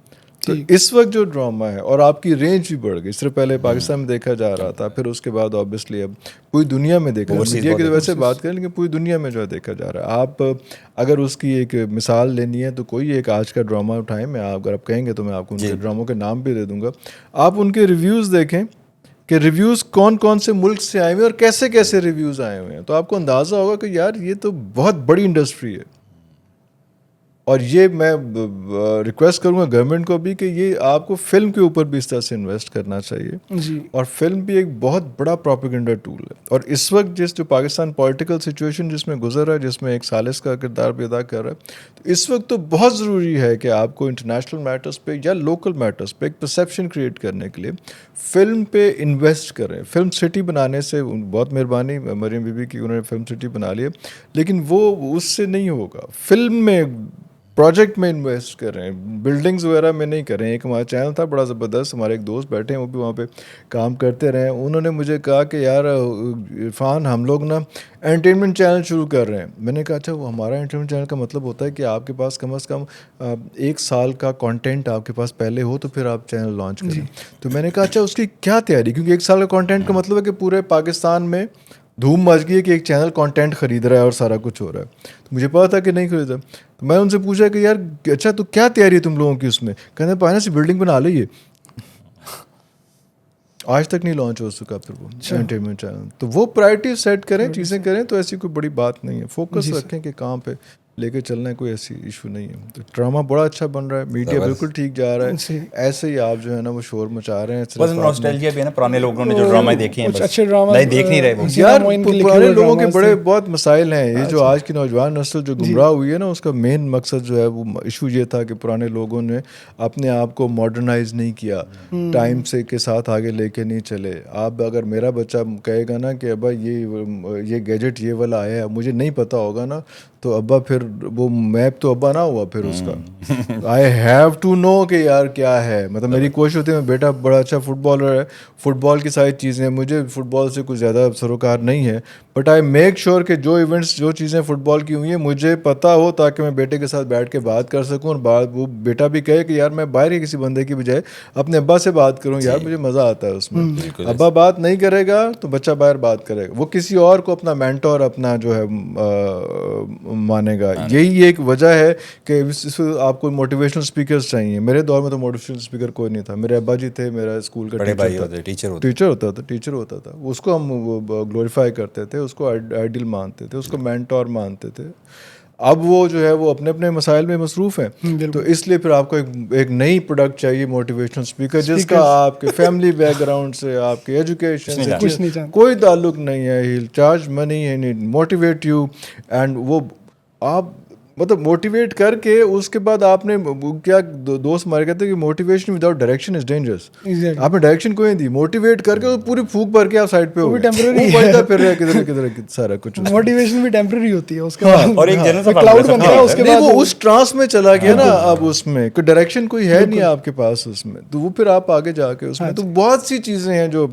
तो इस वक्त जो ड्रामा है, और आपकी रेंज भी बढ़ गई, सिर्फ पहले पाकिस्तान में देखा जा रहा था, फिर उसके बाद ऑब्वियसली अब पूरी दुनिया में देखा, मीडिया की वजह से बात करें, लेकिन पूरी दुनिया में जो है देखा जा रहा है। आप अगर उसकी एक मिसाल लेनी है, तो कोई एक आज का ड्रामा उठाएं, मैं अगर आप कहेंगे तो मैं आपको उनके ड्रामों के नाम भी दे दूंगा, आप उनके रिव्यूज़ देखें कि रिव्यूज़ कौन कौन से मुल्क से आए हुए हैं और कैसे कैसे रिव्यूज़ आए हुए हैं, तो आपको अंदाज़ा होगा कि यार ये तो बहुत बड़ी इंडस्ट्री है। और ये मैं रिक्वेस्ट करूँगा गवर्नमेंट को भी कि ये आपको फिल्म के ऊपर भी इस तरह से इन्वेस्ट करना चाहिए जी। और फिल्म भी एक बहुत बड़ा प्रोपेगेंडा टूल है। और इस वक्त जो पाकिस्तान पॉलिटिकल सिचुएशन जिसमें गुजर रहा है, जिसमें एक सालिस का किरदार भी अदा कर रहा है, तो इस वक्त तो बहुत ज़रूरी है कि आपको इंटरनेशनल मैटर्स पे या लोकल मैटर्स पे एक परसेप्शन क्रिएट करने के लिए फ़िल्म पे इन्वेस्ट करें। फिल्म सिटी बनाने से बहुत मेहरबानी मरियम बीबी की, उन्होंने फिल्म सिटी बना ली है, लेकिन वो उससे नहीं होगा। फिल्म में प्रोजेक्ट में इन्वेस्ट कर रहे हैं, बिल्डिंग्स वगैरह में नहीं कर रहे हैं। एक हमारा चैनल था बड़ा ज़बरदस्त, हमारे एक दोस्त बैठे हैं वो भी वहाँ पे काम करते रहे। उन्होंने मुझे कहा कि यार इरफान, हम लोग ना एंटरटेनमेंट चैनल शुरू कर रहे हैं। मैंने कहा अच्छा, वो हमारा एंटरटेनमेंट चैनल का मतलब होता है कि आपके पास कम से कम 1 साल का कंटेंट आपके पास पहले हो तो फिर आप चैनल लॉन्च करें। तो मैंने कहा अच्छा, उसकी क्या तैयारी, क्योंकि 1 साल का कंटेंट का मतलब है कि पूरे पाकिस्तान में धूम मच गई है कि एक चैनल कंटेंट खरीद रहा है और सारा कुछ हो रहा है। तो मुझे पता था कि नहीं खरीदा। तो मैं उनसे पूछा कि यार अच्छा, तो क्या तैयारी है तुम लोगों की उसमें? कहते पाना से बिल्डिंग बना ली, आज तक नहीं लॉन्च हो सका फिर वो एंटरटेनमेंट चैनल। तो वो प्रायोरिटी सेट करें, चीज़ें करें, तो ऐसी कोई बड़ी बात नहीं है। फोकस रखें कि कहाँ पे लेके चलना है, कोई ऐसी इशू नहीं है। तो ड्रामा बड़ा अच्छा बन रहा है, मीडिया बिल्कुल ठीक जा रहा है। ऐसे ही आप जो है ना वो शोर मचा रहे हैं। बस नॉस्टैल्जिया भी है ना, पुराने लोगों ने जो ड्रामा देखे हैं, कुछ अच्छे ड्रामा नहीं देख नहीं रहे वो। यार पुराने लोगों के बड़े बहुत मसाइल हैं। ये जो आज की नौजवान नस्ल जो गुमराह हुई है ना, उसका मेन मकसद जो है वो इशू ये था कि पुराने लोगों ने अपने आप को मॉडर्नाइज नहीं किया, टाइम से के साथ आगे लेके नहीं चले। आप अगर मेरा बच्चा कहेगा ना कि अब्बा ये गैजेट ये वाला आया है, मुझे नहीं पता होगा ना, तो अब्बा फिर वो मैप तो अब्बा ना हुआ फिर उसका। आई हैव टू नो कि यार क्या है। मतलब मेरी कोशिश होती है, मेरा बेटा बड़ा अच्छा फुटबॉलर है, फुटबॉल की सारी चीज़ें, मुझे फुटबॉल से कुछ ज़्यादा सरोकार नहीं है, बट आई मेक श्योर कि जो इवेंट्स जो चीज़ें फुटबॉल की हुई हैं मुझे पता हो, ताकि मैं बेटे के साथ बैठ के बात कर सकूँ और वो बेटा भी कहे कि यार मैं बाहर के किसी बंदे की बजाय अपने अब्बा से बात करूँ, यार मुझे मज़ा आता है उसमें। अब्बा बात नहीं करेगा तो बच्चा बाहर बात करेगा, वो किसी और को अपना मेंटोर अपना जो है मानेगा। यही एक वजह है कि आपको मोटिवेशनल स्पीकर्स चाहिए। मेरे दौर में तो मोटिवेशनल स्पीकर कोई नहीं था। मेरे अब्बा जी थे, मेरा स्कूल का टीचर होता था। उसको हम ग्लोरीफाई करते थे, उसको आइडियल मानते थे, उसको मेंटोर मानते थे। अब वो जो है वो अपने अपने मसाइल में मसरूफ़ हैं, तो इसलिए फिर आपको एक नई प्रोडक्ट चाहिए, मोटिवेशनल स्पीकर, जिसका आपके फैमिली बैकग्राउंड से, आपके एजुकेशन से कोई ताल्लुक नहीं है। He charge money and motivate you, and वो आप मतलब मोटिवेट करके उसके बाद आपने क्या दोस्त हमारे कहते हैं कि motivation without direction is dangerous. आपने डायरेक्शन कोई नहीं दी, मोटिवेट करके पूरी फूक भर के आप साइड पे हो गए, फिर रहे किधर सारा कुछ। मोटिवेशन भी टेम्पररी होती है उसके बाद, और एक जनरल सा क्लाउड बनता है उसके बाद, वो उस ट्रांस में चला गया ना। अब उसमें कोई डायरेक्शन कोई है नहीं आपके पास उसमें, तो वो फिर आप आगे जाके उसमें तो बहुत सी चीजें हैं जो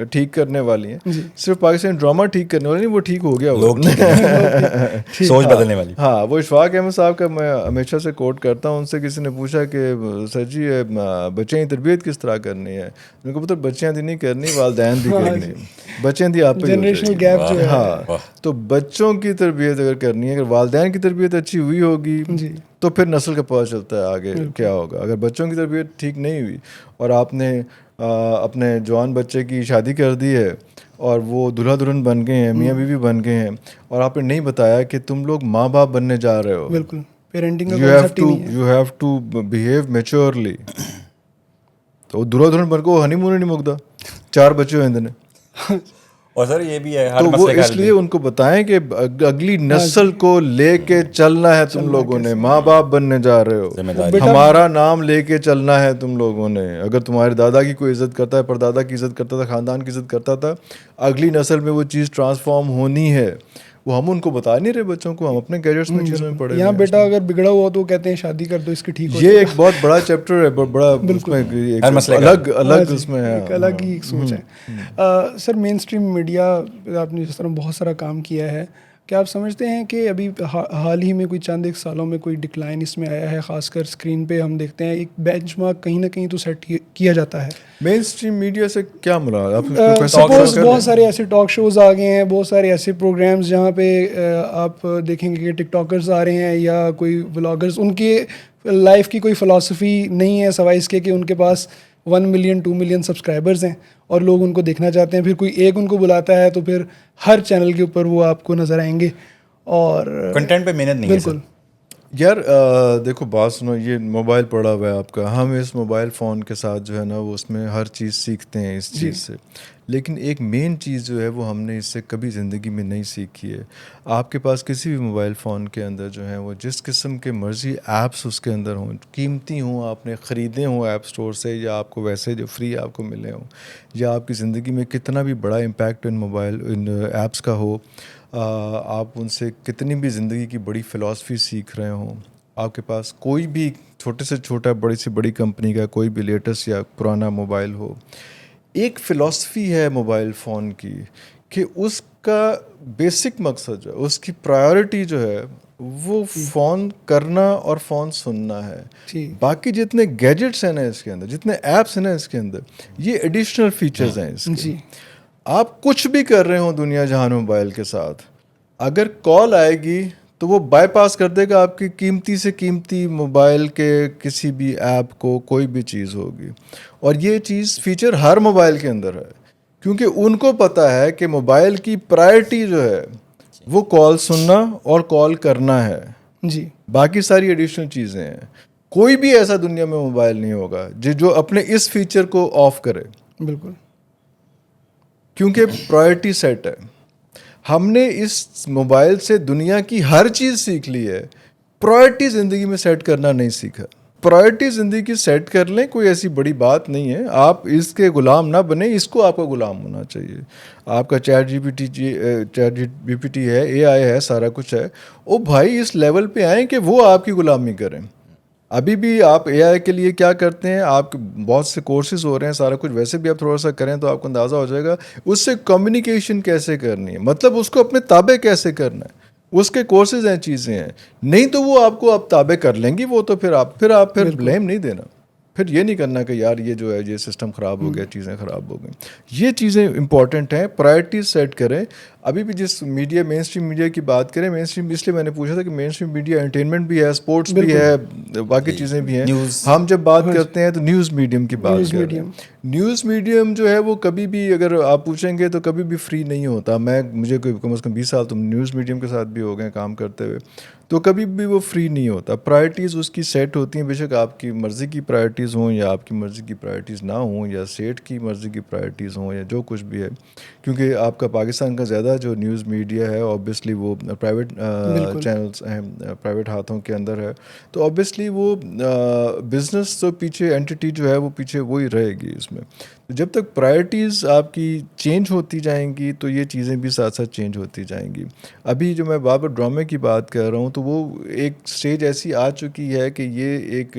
ठीक करने वाली हैं। सिर्फ पाकिस्तान ड्रामा ठीक करने वाली नहीं, वो ठीक हो गया, सोच बदलने वाली। हाँ, वो इशफाक अहमद साहब का मैं हमेशा से कोट करता हूँ। उनसे किसी ने पूछा कि सर जी बच्चों की तरबियत किस तरह करनी है? उनको मतलब बच्चियाँ दी नहीं करनी, वालदैन दी करनी, बच्चियाँ दी आप जनरेशनल गैप जो है। हाँ, तो बच्चों की तरबियत अगर करनी है, अगर वालदैन की तरबियत अच्छी हुई होगी तो फिर नस्ल का पता चलता है आगे क्या होगा। अगर बच्चों की तरबियत ठीक नहीं हुई और आपने अपने जवान बच्चे की शादी कर दी है और वो दूल्हा दुल्हन बन गए हैं, मियाँ बीवी बन गए हैं, और आपने नहीं बताया कि तुम लोग माँ बाप बनने जा रहे हो, बिल्कुल पेरेंटिंग का कांसेप्ट ही नहीं है। You have to behave maturely. तो दूल्हा दुल्हन बन को हनीमून नहीं मुकदा, 4 बच्चे हुए इन्होंने। और सर ये भी है तो वो इसलिए उनको बताएं कि अगली नस्ल को लेके चलना है तुम लोगों ने, माँ बाप बनने जा रहे हो, हमारा नाम लेके चलना है तुम लोगों ने। अगर तुम्हारे दादा की कोई इज्जत करता है, परदादा की इज्जत करता था, खानदान की इज्जत करता था, अगली नस्ल में वो चीज़ ट्रांसफॉर्म होनी है। वो हम उनको बता नहीं रहे बच्चों को, हम अपने गैजेट्स में चीज़ों में पड़े। यहाँ बेटा अगर बिगड़ा हुआ तो कहते हैं शादी कर दो इसकी ठीक हो। ये एक बहुत बड़ा चैप्टर है, बड़ा उसमें अलग उसमें एक अलग ही एक सोच है। सर मेन स्ट्रीम मीडिया आपने जिस तरह बहुत सारा काम किया है, क्या आप समझते हैं कि अभी हाल ही में कोई चंद एक सालों में कोई डिक्लाइन इसमें आया है? ख़ासकर स्क्रीन पे हम देखते हैं एक बेंचमार्क कहीं ना कहीं तो सेट किया जाता है। मेन स्ट्रीम मीडिया से क्या मुराद? सपोज बहुत सारे ऐसे टॉक शोज़ आ गए हैं, बहुत सारे ऐसे प्रोग्राम्स जहाँ पे आप देखेंगे कि टिकटॉकर्स आ रहे हैं या कोई व्लॉगर्स, उनके लाइफ की कोई फ़िलासफ़ी नहीं है सवाए इसके कि उनके पास 1 मिलियन 2 मिलियन सब्सक्राइबर्स हैं और लोग उनको देखना चाहते हैं। फिर कोई एक उनको बुलाता है तो फिर हर चैनल के ऊपर वो आपको नज़र आएंगे और कंटेंट पे मेहनत नहीं है। बिल्कुल यार देखो बात सुनो, ये मोबाइल पड़ा हुआ है आपका, हम इस मोबाइल फ़ोन के साथ जो है ना वो उसमें हर चीज़ सीखते हैं इस चीज़ से, लेकिन एक मेन चीज़ जो है वो हमने इससे कभी ज़िंदगी में नहीं सीखी है। आपके पास किसी भी मोबाइल फ़ोन के अंदर जो है वो जिस किस्म के मर्ज़ी ऐप्स उसके अंदर हों, कीमती हों, आपने ख़रीदे हों ऐप स्टोर से, या आपको वैसे जो फ्री आपको मिले हों, या आपकी ज़िंदगी में कितना भी बड़ा इम्पैक्ट इन ऐप्स का हो, आप उनसे कितनी भी ज़िंदगी की बड़ी फ़िलॉसफी सीख रहे हों, आपके पास कोई भी छोटे से छोटा बड़ी से बड़ी कंपनी का कोई भी लेटेस्ट या पुराना मोबाइल हो, एक फ़िलॉसफी है मोबाइल फ़ोन की कि उसका बेसिक मकसद जो है, उसकी प्रायोरिटी जो है वो फ़ोन करना और फ़ोन सुनना है। जी बाकी जितने गैजेट्स हैं ना इसके अंदर, जितने ऐप्स हैं ना इसके अंदर, ये एडिशनल फीचर्स हैं इसके। जी आप कुछ भी कर रहे हो दुनिया जहान मोबाइल के साथ, अगर कॉल आएगी तो वो बाईपास कर देगा आपकी कीमती से कीमती मोबाइल के किसी भी ऐप को, कोई भी चीज़ होगी। और ये चीज़ फीचर हर मोबाइल के अंदर है, क्योंकि उनको पता है कि मोबाइल की प्रायोरिटी जो है वो कॉल सुनना और कॉल करना है। जी बाकी सारी एडिशनल चीज़ें हैं। कोई भी ऐसा दुनिया में मोबाइल नहीं होगा जो अपने इस फीचर को ऑफ करे, बिल्कुल क्योंकि प्रायोरिटी सेट है। हमने इस मोबाइल से दुनिया की हर चीज़ सीख ली है, प्रायोरिटी ज़िंदगी में सेट करना नहीं सीखा। प्रायोरिटी ज़िंदगी की सेट कर लें, कोई ऐसी बड़ी बात नहीं है। आप इसके ग़ुलाम ना बने, इसको आपका ग़ुलाम होना चाहिए। आपका चैट जीपीटी है, एआई है, सारा कुछ है। ओ भाई, इस लेवल पे आएँ कि वो आपकी ग़ुलामी करें। अभी भी आप एआई के लिए क्या करते हैं, आप बहुत से कोर्सेज हो रहे हैं, सारा कुछ, वैसे भी आप थोड़ा सा करें तो आपको अंदाज़ा हो जाएगा उससे कम्युनिकेशन कैसे करनी है, मतलब उसको अपने ताबे कैसे करना है। उसके कोर्सेज हैं, चीज़ें हैं, नहीं तो वो आपको आप ताबे कर लेंगी वो, तो फिर आप ब्लेम नहीं देना, फिर ये नहीं करना कि यार ये जो है ये सिस्टम ख़राब हो गया, चीज़ें ख़राब हो गई। ये चीज़ें इंपॉर्टेंट हैं, प्रायोरिटीज सेट करें। अभी भी जिस मीडिया, मेन स्ट्रीम मीडिया की बात करें, मेन स्ट्रीम इसलिए मैंने पूछा था कि मेन स्ट्रीम मीडिया एंटरटेनमेंट भी है, स्पोर्ट्स भी है, बाकी चीज़ें भी हैं। हम जब बात करते हैं तो न्यूज़ मीडियम की बात कर रहे हैं। न्यूज़ मीडियम जो है वो कभी भी, अगर आप पूछेंगे तो कभी भी फ्री नहीं होता। मुझे कम से कम 20 साल तो न्यूज़ मीडियम के साथ भी हो गए काम करते हुए, तो कभी भी वो फ्री नहीं होता। प्रायोरिटीज़ उसकी सेट होती हैं, बेशक आपकी मर्ज़ी की प्रायोरिटीज़ हों या आपकी मर्ज़ी की प्रायोरिटीज़ ना हों, या स्टेट की मर्ज़ी की प्रायोरिटीज़ हों, या जो कुछ भी है। क्योंकि आपका पाकिस्तान का ज़्यादा जो न्यूज़ मीडिया है ऑब्वियसली वो प्राइवेट चैनल्स हैं, प्राइवेट हाथों के अंदर है, तो ऑब्वियसली वो बिज़नेस तो पीछे, एंटिटी जो है वो पीछे वही रहेगी इसमें। तो जब तक प्रायोरिटीज़ आपकी चेंज होती जाएंगी तो ये चीज़ें भी साथ साथ चेंज होती जाएंगी। अभी जो मैं बार बार ड्रामे की बात कर रहा हूँ, तो वो एक स्टेज ऐसी आ चुकी है कि ये एक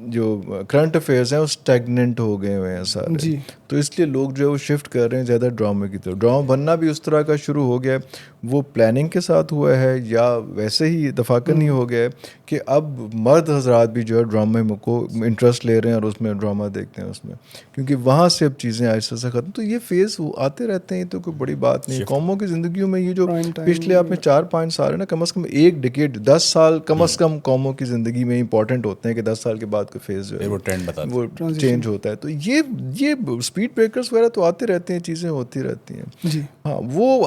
जो करंट अफेयर्स हैं वो स्टैगनेंट हो गए हुए हैं सारे जी। तो इसलिए लोग जो है वो शिफ्ट कर रहे हैं ज़्यादा ड्रामे की तरफ। ड्रामा बनना भी उस तरह का शुरू हो गया है, वो प्लानिंग के साथ हुआ है या वैसे ही इतफाक़न ही हो गया है कि अब मर्द हजरात भी जो है ड्रामे को इंटरेस्ट ले रहे हैं और उसमें ड्रामा देखते हैं उसमें, क्योंकि वहाँ से अब चीज़ें आहिस्ता से ख़त्म। तो ये फेज़ आते रहते हैं, तो कोई बड़ी बात नहीं। कौमों की ज़िंदगी में ये जो पिछले आपने 4-5 साल है ना, कम से कम एक डिकेड, 10 साल कम से कम कौमों की ज़िंदगी में इंपॉर्टेंट होते हैं कि 10 साल के बाद कोई फेज़ जो है वो ट्रेंड बता वो चेंज होता है। तो ये स्पीड ब्रेकर्स वगैरह तो आते रहते हैं, चीज़ें होती रहती हैं जी। हाँ, वो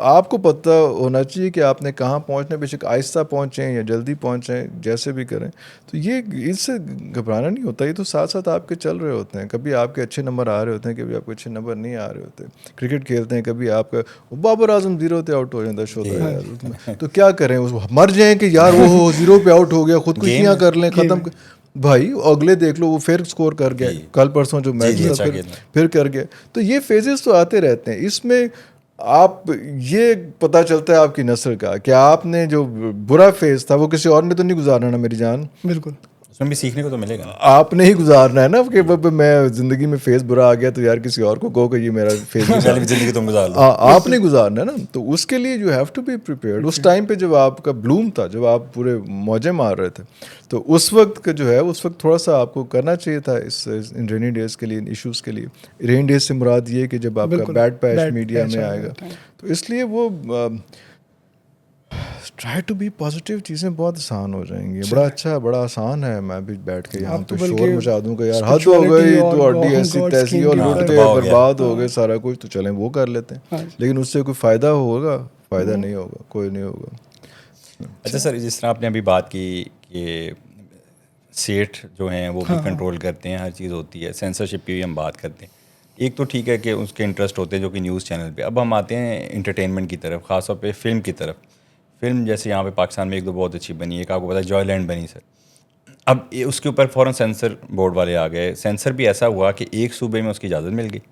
आपको पता होना चाहिए कि आपने कहाँ पहुँचना है। बेशक आहिस्ता पहुँचें या जल्दी पहुँचें, जैसे भी करें, तो ये इससे घबराना नहीं होता। ये तो साथ साथ आपके चल रहे होते हैं। कभी आपके अच्छे नंबर आ रहे होते हैं, कभी आपके अच्छे नंबर नहीं आ रहे होते। क्रिकेट खेलते हैं, कभी आपका बाबर आजम 0 पे आउट हो जाता शो था यार, तो क्या करें, उस मर जाएं कि यार वो 0 पे आउट हो गया, खुद को क्या कर लें, ख़त्म भाई, अगले देख लो वो फिर स्कोर कर गया, कल परसों जो मैच था फिर कर गया। तो ये फेजेस तो आते रहते हैं। इसमें आप ये पता चलता है आपकी नस्ल का कि आपने जो बुरा फेज था वो किसी और ने तो नहीं गुजारना ना मेरी जान। बिल्कुल, उसमें भी सीखने को तो मिलेगा। आपने ही गुजारना है ना कि मैं ज़िंदगी में फेस बुरा आ गया तो यार किसी और को कहो कि ये मेरा फेस ज़िंदगी तुम गुजार लो। आपने गुजारना है ना। तो उसके लिए you have to be prepared. उस टाइम पे जब आपका ब्लूम था, जब आप पूरे मौजे मार रहे थे, तो उस वक्त का जो है उस वक्त थोड़ा सा आपको करना चाहिए था इन रेनी डेज के लिए, इन इश्यूज़ के लिए। रेनी डेज से मुराद ये कि जब आपका बैड पैच मीडिया में आएगा, तो इसलिए वो ट्राई टू बी पॉजिटिव, चीज़ें बहुत आसान हो जाएंगी। बड़ा अच्छा, बड़ा आसान है। मैं भी बैठ के यहाँ पे शोर मचा दूंगा यार हद हो गई, तो हड्डी ऐसी तैसी और लुटते बर्बाद हो गए सारा कुछ, तो चलें वो कर लेते हैं। लेकिन उससे कोई फ़ायदा होगा? फ़ायदा नहीं होगा, कोई नहीं होगा। अच्छा सर, जिस तरह आपने अभी बात की कि सेठ जो हैं वो भी कंट्रोल करते हैं, हर चीज़ होती है, सेंसरशिप की भी हम बात करते हैं। एक तो ठीक है कि उसके इंटरेस्ट होते हैं जो कि न्यूज़ चैनल पे। अब हम आते हैं इंटरटेनमेंट की तरफ, ख़ासतौर पे फ़िल्म की तरफ। फ़िल्म जैसे यहाँ पे पाकिस्तान में एक दो बहुत अच्छी बनी है, एक आपको पता है जॉयलैंड बनी सर। अब उसके ऊपर फ़ौरन सेंसर बोर्ड वाले आ गए। सेंसर भी ऐसा हुआ कि एक सूबे में उसकी इजाज़त मिल गई,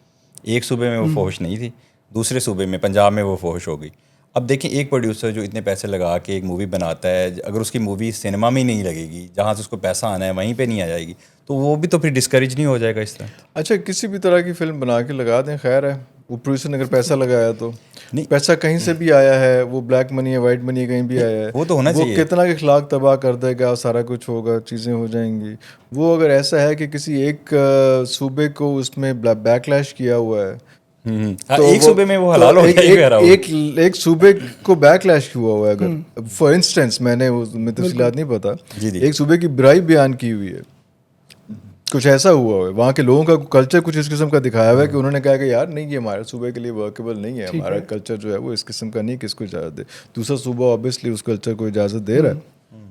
एक सूबे में वो फोहश नहीं थी, दूसरे सूबे में पंजाब में वो फोहश हो गई। अब देखें, एक प्रोड्यूसर जो इतने पैसे लगा के एक मूवी बनाता है, अगर उसकी मूवी सिनेमा में ही नहीं लगेगी, जहाँ से उसको पैसा आना है वहीं पे नहीं आ जाएगी, तो वो भी तो फिर डिस्करेज नहीं हो जाएगा इस तरह? अच्छा, किसी भी तरह की फिल्म बना के लगा दें, खैर है, वो प्रोड्यूसर ने अगर पैसा लगाया तो नहीं, पैसा कहीं से भी आया है, वो ब्लैक मनी है, वाइट मनी है, कहीं भी आया है, वो तो होना चाहिए। वो कितना के खिलाफ तबाह कर देगा, सारा कुछ होगा, चीज़ें हो जाएंगी। वो अगर ऐसा है कि किसी एक सूबे को उसमें बैकलैश किया हुआ है, तो एक सूबे में वो हलाल हो गया, एक सूबे को बैकलैश हुआ हुआ है, अगर फॉर इंस्टेंस मैंने उसमें तफसीलात नहीं पता, एक सूबे की बुराई बयान की हुई है, कुछ ऐसा हुआ है, वहाँ के लोगों का कल्चर कुछ इस किस्म का दिखाया हुआ है कि उन्होंने कहा कि यार नहीं, ये हमारे सूबे के लिए वर्केबल नहीं है, हमारा कल्चर जो है वो इस किस्म का नहीं, किसको इजाज़त दे। दूसरा सूबा ऑब्वियसली उस कल्चर को इजाज़त दे रहा है,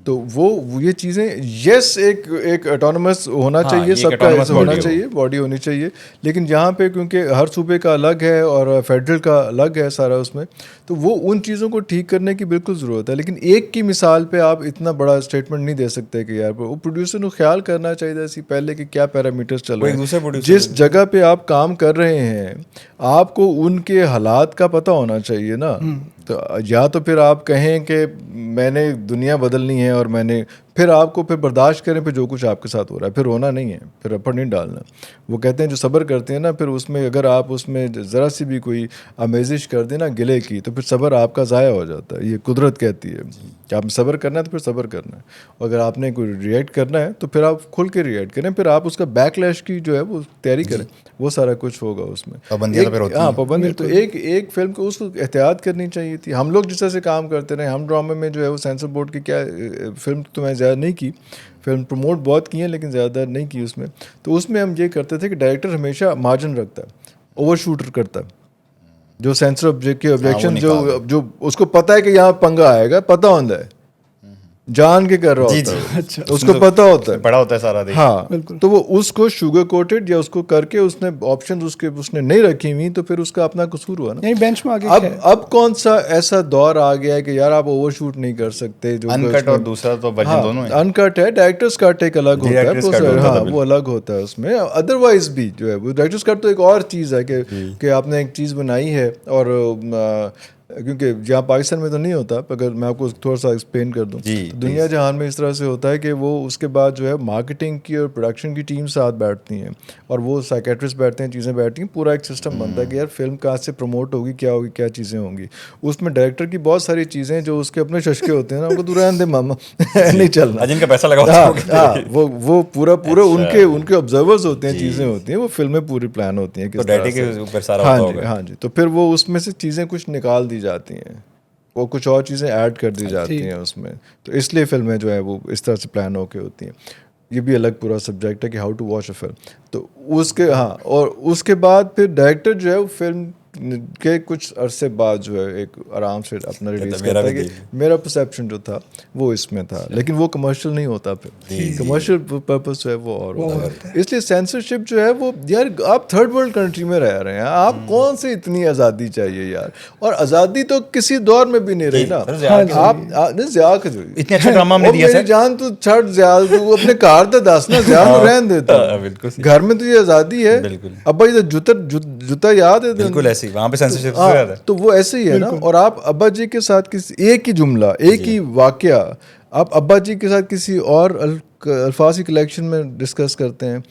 तो वो ये चीज़ें यस एक ऑटोनमस होना चाहिए, सबका ऐसा होना चाहिए, बॉडी होनी चाहिए, लेकिन यहाँ पे क्योंकि हर सूबे का अलग है और फेडरल का अलग है सारा उसमें, तो वो उन चीज़ों को ठीक करने की बिल्कुल ज़रूरत है। लेकिन एक की मिसाल पे आप इतना बड़ा स्टेटमेंट नहीं दे सकते कि यार, वो प्रोड्यूसर को ख्याल करना चाहिए थी पहले कि क्या पैरामीटर्स चल रहे हैं, जिस जगह पे आप काम कर रहे हैं आपको उनके हालात का पता होना चाहिए ना। तो या तो फिर आप कहें कि मैंने दुनिया बदलनी है और मैंने, फिर आपको फिर बर्दाश्त करें फिर जो कुछ आपके साथ हो रहा है, फिर रोना नहीं है, फिर रफड़ नहीं डालना। वो कहते हैं जो सब्र करते हैं ना, फिर उसमें अगर आप उसमें ज़रा सी भी कोई आमेजिश कर देना गिले की, तो फिर सब्र आपका ज़ाया हो जाता है। ये कुदरत कहती है कि आप सब्र करना है तो फिर सब्र करना है, अगर आपने कोई रिएक्ट करना है तो फिर आप खुल के रिएक्ट करें, फिर आप उसका बैकलैश की जो है वो तैयारी करें, वो सारा कुछ होगा उसमें। पाबंदियाँ तो फिर होती हैं। हाँ, पाबंदी तो एक फिल्म को उसको एहतियात करनी चाहिए थी। हम लोग जिस तरह से काम करते रहे, हम ड्रामे में जो है वो सेंसर बोर्ड की क्या, फिल्म तो मैं ज़्यादा नहीं की, फिल्म प्रमोट बहुत की है लेकिन ज़्यादा नहीं की उसमें। तो उसमें हम ये करते थे कि डायरेक्टर हमेशा मार्जिन रखता है, ओवर शूटर करता है, जो सेंसर ऑब्जेक्शन जो उसको पता है कि यहाँ पंगा आएगा, पता होता है, जान के कर रहा होता है, अच्छा, उसको पता होता है, बड़ा होता है सारा। हाँ, तो वो उसको शुगर कोटेड या उसको करके उसने ऑप्शन उसने नहीं रखी हुई, तो फिर उसका अपना कसूर हुआ ना। यही बेंचमार्क अब कौन सा ऐसा दौर आ गया है कि यार आप ओवरशूट नहीं कर सकते, जो अनकट और दूसरा तो वर्जन दोनों है। अनकट है, डायरेक्टर्स कट एक अलग होता है, हाँ वो अलग होता है उसमें। अदरवाइज भी जो है वो डायरेक्टर्स कट तो एक और चीज़ है कि आपने एक चीज़ बनाई है, और क्योंकि जहाँ पाकिस्तान में तो नहीं होता, अगर मैं आपको थोड़ा सा एक्सप्लेन कर दूँ, तो दुनिया जहान में इस तरह से होता है कि वो उसके बाद जो है मार्केटिंग की और प्रोडक्शन की टीम साथ बैठती हैं, और वो साइकेट्रिस्ट बैठते हैं, चीज़ें बैठती हैं, पूरा एक सिस्टम बनता है कि यार फिल्म कहाँ से प्रमोट होगी, क्या चीज़ें होंगी। उसमें डायरेक्टर की बहुत सारी चीज़ें जो उसके अपने शशके होते हैं ना, उनको तो रहने दे मामा, नहीं चलना, जिनका पैसा लगा, वो पूरा उनके ऑब्जर्वर्स होते हैं, चीज़ें होती हैं, वो फिल्में पूरी प्लान होती हैं किस तरह से। हाँ जी, तो फिर वो उसमें से चीज़ें कुछ निकाल दी जाती हैं, वो कुछ और चीज़ें ऐड कर दी जाती हैं उसमें, तो इसलिए फिल्में जो है वो इस तरह से प्लान होके होती हैं। ये भी अलग पूरा सब्जेक्ट है कि how to watch a film. तो उसके और उसके बाद फिर डायरेक्टर जो है वो फिल्म के कुछ अरसे बाद जो है एक आराम से अपना रिलीज करता है कि मेरा परसेप्शन जो था वो इसमें था, लेकिन वो कमर्शियल नहीं होता, फिर कमर्शियल पर्पस जो है वो और होता है। इसलिए सेंसरशिप जो है वो, यार आप थर्ड वर्ल्ड कंट्री में रह रहे हैं, आप कौन से इतनी आज़ादी चाहिए यार, और आज़ादी तो किसी दौर में भी नहीं रही ना। आप इतने अच्छा ड्रामा में दिया सर, जान तो छठ ज़्यादा तू अपने कार तो दस ना, ज़्यादा रहने देता, घर में तो ये आज़ादी है। अब्बा ये जूता याद है, बिल्कुल ऐसे वहाँ पे सेंसरशिप से ज़्यादा, तो वो ऐसे ही है ना। और आप अब्बा जी के साथ किसी एक ही जुमला, एक ही वाकया आप अब्बा जी के साथ किसी और अल्फाज की कलेक्शन में डिस्कस करते हैं,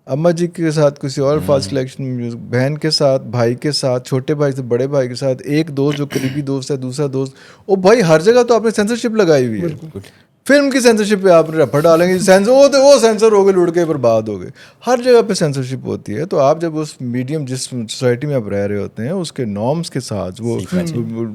अम्मा जी के साथ किसी और अल्फाज कलेक्शन में, बहन के साथ, भाई के साथ, छोटे भाई से बड़े भाई के साथ, एक दोस्त जो करीबी दोस्त है, दूसरा दोस्त, ओ भाई हर जगह तो आपने सेंसरशिप लगाई हुई है। फिल्म की सेंसरशिप पे आप रफड़ डालेंगे, वो सेंसर हो गए, लुढ़ के बर्बाद हो गए, हर जगह पे सेंसरशिप होती है। तो आप जब उस मीडियम, जिस सोसाइटी में आप रह रहे होते हैं, उसके नॉर्म्स के साथ, वो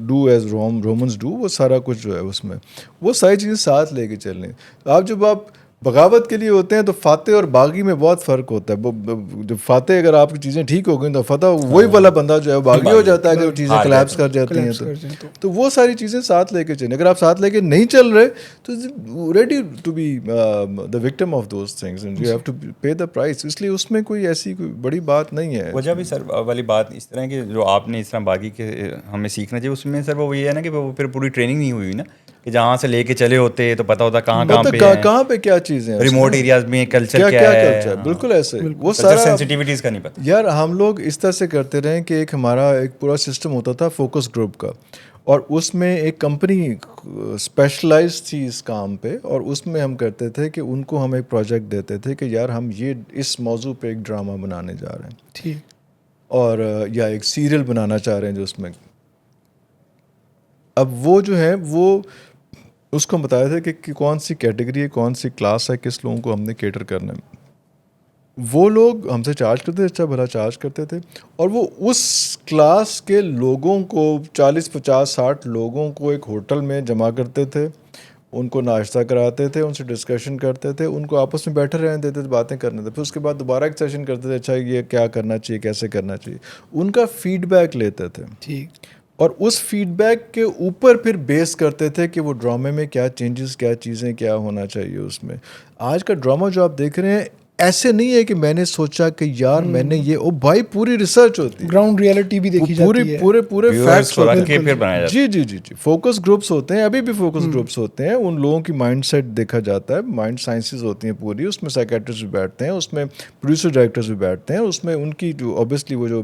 डू एज रोमन्स डू, वो सारा कुछ जो है उसमें वो सारी चीज़ें साथ लेके चलने। आप जब आप बगावत के लिए होते हैं तो फाते और बागी में बहुत फ़र्क होता है। जो फाते अगर आपकी चीज़ें ठीक हो गई तो फतह वही वाला बंदा जो है बागी हो जाता है अगर चीज़ें कोलैप्स कर जाती हैं तो वो सारी चीज़ें साथ लेके चलें। अगर आप साथ लेके नहीं चल रहे तो ready to be the victim of those things and you have to pay the price. इसलिए उसमें कोई ऐसी कोई बड़ी बात नहीं है। वजह भी सर वाली बात इस तरह की जो आपने इस तरह बागी के हमें सीखना चाहिए उसमें सर वो ये है ना कि वो फिर पूरी ट्रेनिंग नहीं हुई ना कि जहाँ से लेके चले होते तो पता होता कहाँ पे क्या चीज़ें हैं, रिमोट एरियाज में कल्चर क्या है, कल्चर बिल्कुल ऐसे वो सारा सेंसिटिविटीज़ का नहीं पता यार। हम लोग इस तरह से करते रहे कि एक हमारा एक पूरा सिस्टम होता था फोकस ग्रुप का और उसमें एक कंपनी स्पेशलाइज थी इस काम पे और उसमें हम करते थे कि उनको हम एक प्रोजेक्ट देते थे कि यार हम ये इस मौजू पे एक ड्रामा बनाने जा रहे हैं ठीक और या एक सीरियल बनाना चाह रहे हैं जो उसमें अब वो जो है वो उसको हम बताया था कि कौन सी कैटेगरी है कौन सी क्लास है किस लोगों को हमने केटर करना है। वो लोग हमसे चार्ज करते थे, अच्छा भला चार्ज करते थे और वो उस क्लास के लोगों को 40-50-60 लोगों को एक होटल में जमा करते थे, उनको नाश्ता कराते थे, उनसे डिस्कशन करते थे, उनको आपस में बैठे रहने देते थे, बातें करने थे। फिर उसके बाद दोबारा एक सेशन करते थे, अच्छा ये क्या करना चाहिए कैसे करना चाहिए, उनका फीडबैक लेते थे ठीक और उस फीडबैक के ऊपर फिर बेस करते थे कि वो ड्रामे में क्या चेंजेस क्या चीज़ें क्या होना चाहिए उसमें। आज का ड्रामा जो आप देख रहे हैं ऐसे नहीं है कि मैंने सोचा कि यार मैंने ये ओ भाई पूरी रिसर्च होती है, ग्राउंड रियलिटी भी देखी जाती है, पूरे फैक्ट्स होते हैं फिर बनाया जाता है। जी फोकस ग्रुप्स होते हैं, अभी भी फोकस ग्रुप्स होते हैं, उन लोगों की माइंडसेट देखा जाता है, माइंड साइंसेस होती हैं पूरी, उसमें साइकेट्रिस्ट भी बैठते हैं, उसमें प्रोड्यूसर डायरेक्टर्स भी बैठते हैं, उसमें उनकी जो ऑब्वियसली वो जो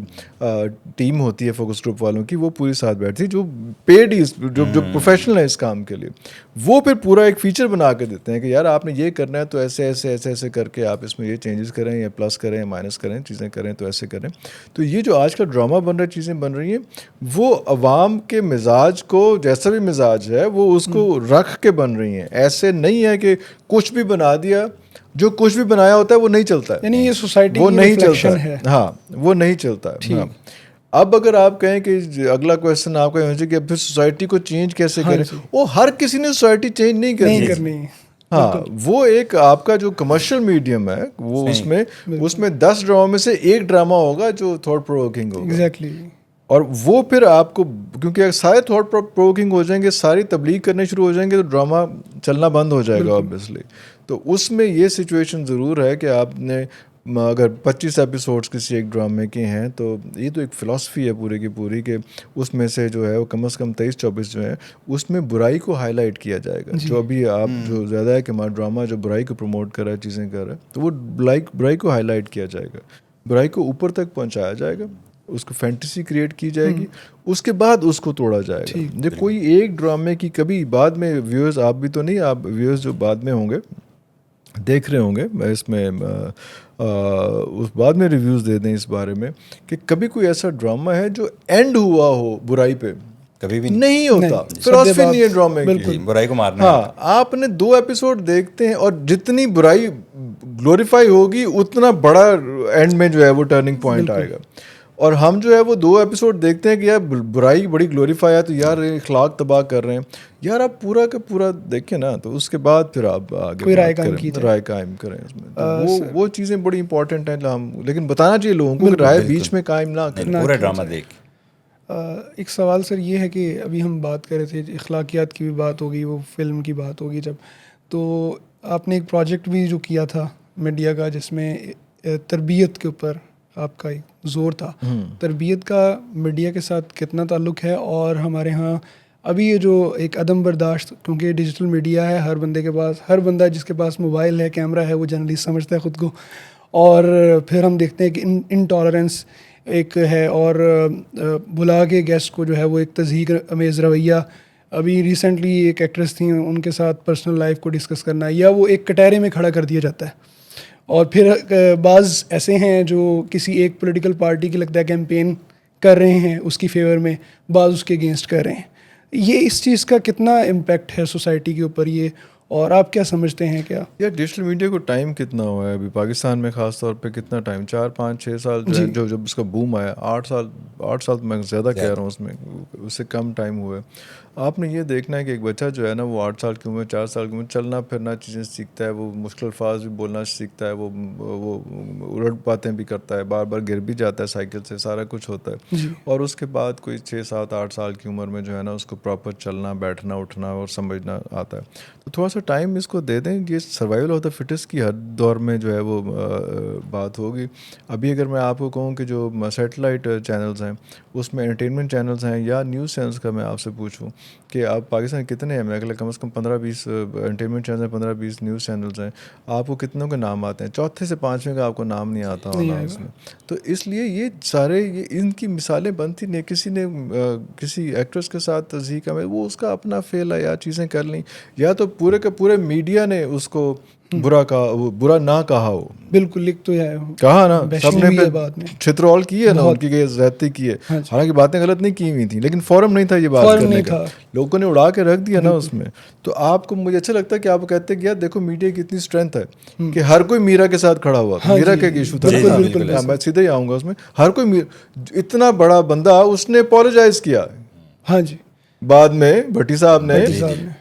टीम होती है फोकस ग्रुप वालों की वो पूरी साथ बैठती है, जो पेड जो प्रोफेशनल है इस काम के लिए, वो फिर पूरा एक फीचर बना के देते हैं कि यार आपने ये करना है तो ऐसे ऐसे ऐसे ऐसे करके आप इसमें ये चेंजेस करें या प्लस करें या माइनस करें, चीज़ें करें तो ऐसे करें। तो ये जो आज का ड्रामा बन रहा है, चीज़ें बन रही हैं, वो अवाम के मिजाज को, जैसा भी मिजाज है वो उसको रख के बन रही हैं। ऐसे नहीं है कि कुछ भी बना दिया, जो कुछ भी बनाया होता है वो नहीं चलता है, यानी ये सोसाइटी वो की नहीं चलता रिफ्लेक्शन है। हाँ वो नहीं चलता है। हाँ। अब अगर आप कहें कि अगला क्वेश्चन आपका ये होना कि अब फिर सोसाइटी को चेंज कैसे करें, वो हर किसी ने सोसाइटी चेंज नहीं करनी। हाँ वो एक आपका जो कमर्शियल मीडियम है वो उसमें 10 ड्रामा में से एक ड्रामा होगा जो थॉट प्रोवोकिंग होगा। एग्जैक्टली। और वो फिर आपको, क्योंकि अगर सारे थॉट प्रोवोकिंग हो जाएंगे, सारी तबलीग करने शुरू हो जाएंगे तो ड्रामा चलना बंद हो जाएगा ऑब्वियसली। तो उसमें ये सिचुएशन ज़रूर है कि आपने अगर 25 एपिसोड्स किसी एक ड्रामे के हैं तो ये तो एक फ़िलासफ़ी है पूरी की पूरी कि उसमें से जो है वो कम से कम 23-24 जो है उसमें बुराई को हाईलाइट किया जाएगा। जो अभी आप जो ज़्यादा है कि हमारा ड्रामा जो बुराई को प्रमोट कर रहा है, चीज़ें कर रहा है, तो वो बुराई को हाईलाइट किया जाएगा, बुराई को ऊपर तक पहुँचाया जाएगा, उसको फैंटेसी क्रिएट की जाएगी, उसके बाद उसको तोड़ा जाएगा। ये कोई एक ड्रामे की कभी बाद में व्यूअर्स, आप भी तो नहीं, आप व्यूअर्स जो बाद में होंगे देख रहे होंगे, मैं इसमें उस बाद में रिव्यूज़ दे दें इस बारे में कि कभी कोई ऐसा ड्रामा है जो एंड हुआ हो बुराई पे, कभी भी नहीं होता। फिलॉसफी नहीं है ड्रामे की, बुराई को मारना। हाँ आपने 2 एपिसोड देखते हैं और जितनी बुराई ग्लोरीफाई होगी उतना बड़ा एंड में जो है वो टर्निंग पॉइंट आएगा। और हम जो है वो 2 एपिसोड देखते हैं कि यार बुराई बड़ी ग्लोरीफाई है तो यार अखलाक तबाह कर रहे हैं, यार आप पूरा का पूरा देखें ना, तो उसके बाद फिर आप आगे राय कायम करें उसमें। तो वो चीज़ें बड़ी इंपॉर्टेंट हैं हम, लेकिन बताना चाहिए लोगों को कि राय बीच में कायम ना करें, पूरा ड्रामा देख। एक सवाल सर ये है कि अभी हम बात कर रहे थे, अखलाकियात की भी बात होगी, वो फिल्म की बात होगी जब, तो आपने एक प्रोजेक्ट भी जो किया था मीडिया का जिसमें तरबियत के ऊपर आपका एक जोर था। तरबियत का मीडिया के साथ कितना ताल्लुक़ है? और हमारे यहाँ अभी ये जो एक अदम बर्दाश्त, क्योंकि डिजिटल मीडिया है, हर बंदे के पास, हर बंदा जिसके पास मोबाइल है, कैमरा है, वो जर्नलिस्ट समझता है ख़ुद को, और फिर हम देखते हैं कि इनटॉलरेंस एक है, और बुला के गेस्ट को जो है वो एक तज़हीक अमेज़ रवैया, अभी रिसेंटली एक एक्ट्रेस थी उनके साथ पर्सनल लाइफ को डिस्कस करना, या वो एक कटहरे में खड़ा कर दिया जाता है। और फिर बाज़ ऐसे हैं जो किसी एक पॉलिटिकल पार्टी की लगता है कैंपेन कर रहे हैं उसकी फेवर में, बाज़ उसके अगेंस्ट कर रहे हैं। ये इस चीज़ का कितना इम्पेक्ट है सोसाइटी के ऊपर ये, और आप क्या समझते हैं? क्या यार डिजिटल मीडिया को टाइम कितना हुआ है अभी पाकिस्तान में ख़ास तौर पे, कितना टाइम, 4-5-6 साल जो जब उसका बूम आया, 8 साल 8 साल तो मैं ज़्यादा कह रहा हूँ, उसमें उससे कम टाइम हुआ है। आपने ये देखना है कि एक बच्चा जो है ना वो 8 साल की उम्र 4 साल की उम्र चलना फिरना चीज़ें सीखता है, वो मुश्किल अल्फाज भी बोलना सीखता है, वो उलट बातें भी करता है, बार बार गिर भी जाता है साइकिल से, सारा कुछ होता है। और उसके बाद कोई 6 7 8 साल की उम्र में जो है ना उसको प्रॉपर चलना बैठना उठना और समझना आता है। तो थोड़ा सा टाइम इसको दे दें। ये सर्वाइवल ऑफ द फिटेस्ट की हर दौर में जो है वो बात होगी। अभी अगर मैं आपको कहूँ कि जो सैटेलाइट चैनल्स हैं उसमें एंटरटेनमेंट चैनल्स हैं या न्यूज़ चैनल्स का मैं आपसे पूछूं कि आप पाकिस्तान कितने हैं, मेरे ख्याल कम से कम 15-20 एंटरटेनमेंट चैनल हैं, 15-20 न्यूज़ चैनल्स हैं, आपको कितनों के नाम आते हैं? चौथे से पाँचवें का आपको नाम नहीं आता होना उसमें। तो इसलिए ये सारे ये इनकी मिसालें बनती नहीं। किसी ने किसी एक्ट्रेस के साथ तज़हीक का वो उसका अपना फेल है या चीज़ें कर ली, या तो पूरे के पूरे मीडिया ने उसको बुरा कहा, वो बुरा ना कहा हो, बिल्कुल लिख तो है कहा ना, सबने हुई है पे बाद में। छित्रौल की है ना, उनकी ज्यादती की है। हाँ जी। हालांकि बातें गलत नहीं की हुई थी, लेकिन फॉरम नहीं था ये बात फॉरम करने नहीं का, था। लोगों ने उड़ा के रख दिया ना उसमें। तो आपको, मुझे अच्छा लगता है कि आप कहते हैं कि यार देखो मीडिया की इतनी स्ट्रेंथ है कि हर कोई मीरा के साथ खड़ा हुआ। हाँ मीरा जी, का एक इशू था, बिल्कुल, बिल्कुल, हाँ, मैं सीधे ही आऊँगा उसमें। हर कोई इतना बड़ा बंदा उसने अपोलोजाइज किया हाँ जी, बाद में, भट्टी साहब ने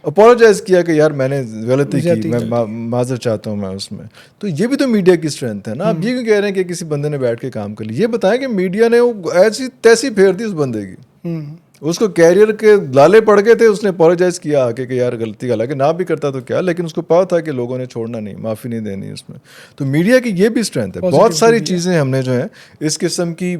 अपोलोजाइज किया कि यार मैंने गलती की, मैं माजर चाहता हूँ मैं उसमें। तो ये भी तो मीडिया की स्ट्रेंथ है ना। आप ये क्यों कह रहे हैं कि किसी बंदे ने बैठ के काम कर लिया? ये बताएं कि मीडिया ने वो ऐसी तैसी फेर दी उस बंदे की, उसको कैरियर के लाले पड़ गए थे, उसने अपोलोजाइज किया आके कि यार गलती, हालांकि ना भी करता तो क्या, लेकिन उसको पता था कि लोगों ने छोड़ना नहीं, माफ़ी नहीं देनी उसमें। तो मीडिया की ये भी स्ट्रेंथ है। बहुत सारी चीज़ें हमने जो है इस किस्म की,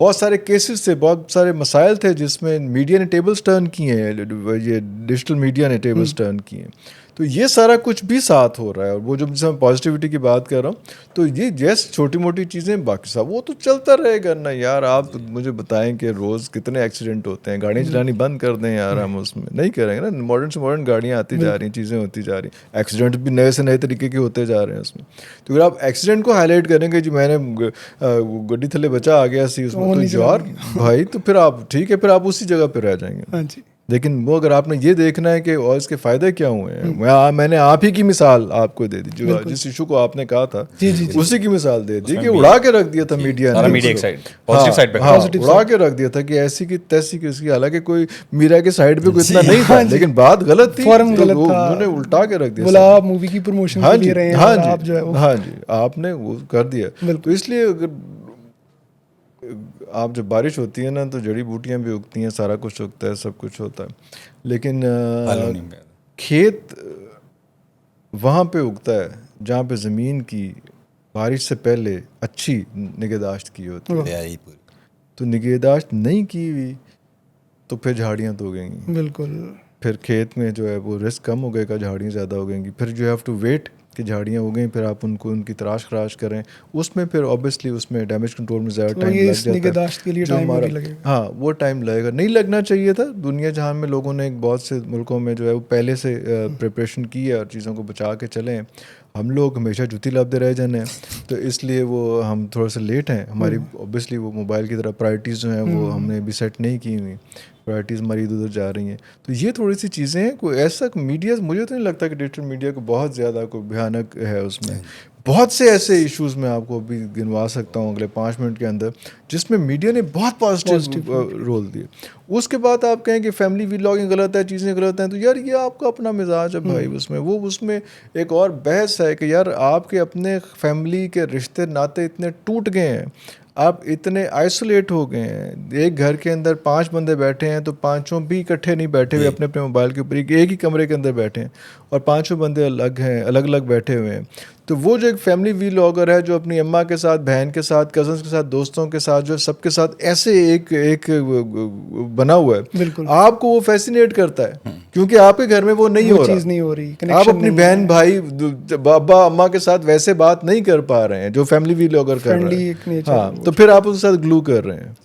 बहुत सारे केसेस थे, बहुत सारे मसाइल थे जिसमें मीडिया ने टेबल्स टर्न किए हैं, ये डिजिटल मीडिया ने टेबल्स टर्न किए हैं। तो ये सारा कुछ भी साथ हो रहा है। और वो जो मैं पॉजिटिविटी की बात कर रहा हूँ, तो ये जैसे छोटी मोटी चीज़ें, बाकी सब वो तो चलता रहेगा ना यार। आप मुझे बताएं कि रोज़ कितने एक्सीडेंट होते हैं, गाड़ियाँ चलानी बंद कर दें यार, हम उसमें नहीं करेंगे ना। मॉडर्न से मॉडर्न गाड़ियाँ आती जा रही हैं, चीज़ें होती जा रही हैं, एक्सीडेंट भी नए से नए तरीके के होते जा रहे हैं उसमें। तो अगर आप एक्सीडेंट को हाईलाइट करेंगे जी मैंने गड्डी थले बचा आ गया सी उसमें, तो यार भाई तो फिर आप ठीक है, फिर आप उसी जगह पर रह जाएंगे। हाँ जी। लेकिन वो अगर आपने ये देखना है कि और इसके फ़ायदे क्या हुए हैं, मैंने आप ही की मिसाल आपको दे दी, जो जिस इशू को आपने कहा था उसी की मिसाल दे दी कि उड़ा के रख दिया था मीडिया ने, मीडिया की साइड, पॉजिटिव साइड पे उड़ा के रख दिया था कि ऐसी की तैसी किसकी। हालांकि कोई मीरा के साइड पे कोई इतना नहीं था, लेकिन बात गलत थी, उन्होंने उल्टा के रख दिया। बोला आप मूवी की प्रमोशन के लिए रहे हैं, आप जो है हाँ जी, आपने वो कर दिया। तो इसलिए अगर आप जब बारिश होती है ना तो जड़ी बूटियां भी उगती हैं, सारा कुछ उगता है, सब कुछ होता है, लेकिन खेत वहाँ पे उगता है जहाँ पे ज़मीन की बारिश से पहले अच्छी निगहदाश्त की होती है। तो निगहदाश्त नहीं की हुई तो फिर झाड़ियाँ तो उगेंगी, बिल्कुल। फिर खेत में जो है वो रिस्क कम हो गएगा, झाड़ियाँ ज़्यादा उगेंगी। फिर जो हैव टू वेट कि झाड़ियाँ हो गई, फिर आप उनकी तराश खराश करें, उसमें फिर ऑब्वियसली उसमें डैमेज कंट्रोल में ज़्यादा टाइम लग जाता है, के लिए टाइम भी लगेगा। हाँ वो टाइम लगेगा, नहीं लगना चाहिए था। दुनिया जहां में लोगों ने बहुत से मुल्कों में जो है वो पहले से प्रिपरेशन की है और चीज़ों को बचा के चले हैं। हम लोग हमेशा जुती लाभते रह जाने हैं, तो इसलिए वो हम थोड़ा सा लेट हैं। हमारी ऑब्वियसली वो मोबाइल की तरह प्रायोरिटीज़ जो हैं वो हमने भी सेट नहीं की हुई, प्रायोरिटीज़ हमारी इधर उधर जा रही हैं। तो ये थोड़ी सी चीज़ें हैं। कोई ऐसा मीडिया, मुझे तो नहीं लगता कि डिजिटल मीडिया को बहुत ज़्यादा कोई भयानक है उसमें। बहुत से ऐसे इश्यूज़ मैं आपको अभी गिनवा सकता हूँ अगले 5 मिनट के अंदर जिसमें मीडिया ने बहुत पॉजिटिव रोल दिए। उसके बाद आप कहें कि फैमिली व्लॉगिंग गलत है, चीज़ें गलत हैं, तो यार ये आपका अपना मिजाज है भाई। उसमें एक और बहस है कि यार आपके अपने फैमिली के रिश्ते नाते इतने टूट गए हैं, आप इतने आइसोलेट हो गए हैं। एक घर के अंदर 5 बंदे बैठे हैं तो पांचों भी इकट्ठे नहीं बैठे हुए अपने अपने मोबाइल के ऊपर, एक ही कमरे के अंदर बैठे हैं और पांचों बंदे अलग हैं, अलग अलग बैठे हुए हैं। तो वो जो एक फैमिली व्लॉगर है जो अपनी अम्मा के साथ, बहन के साथ, कजन्स के साथ, दोस्तों के साथ, जो सबके साथ ऐसे एक बना हुआ है, आपको वो फैसिनेट करता है क्योंकि आपके घर में वो नहीं हो रहा। आप अपनी बहन भाई अब्बा अम्मा के साथ वैसे बात नहीं कर पा रहे हैं जो फैमिली व्लॉगर कर रहे हैं। हाँ, तो फिर आप उसके साथ ग्लू कर रहे हैं।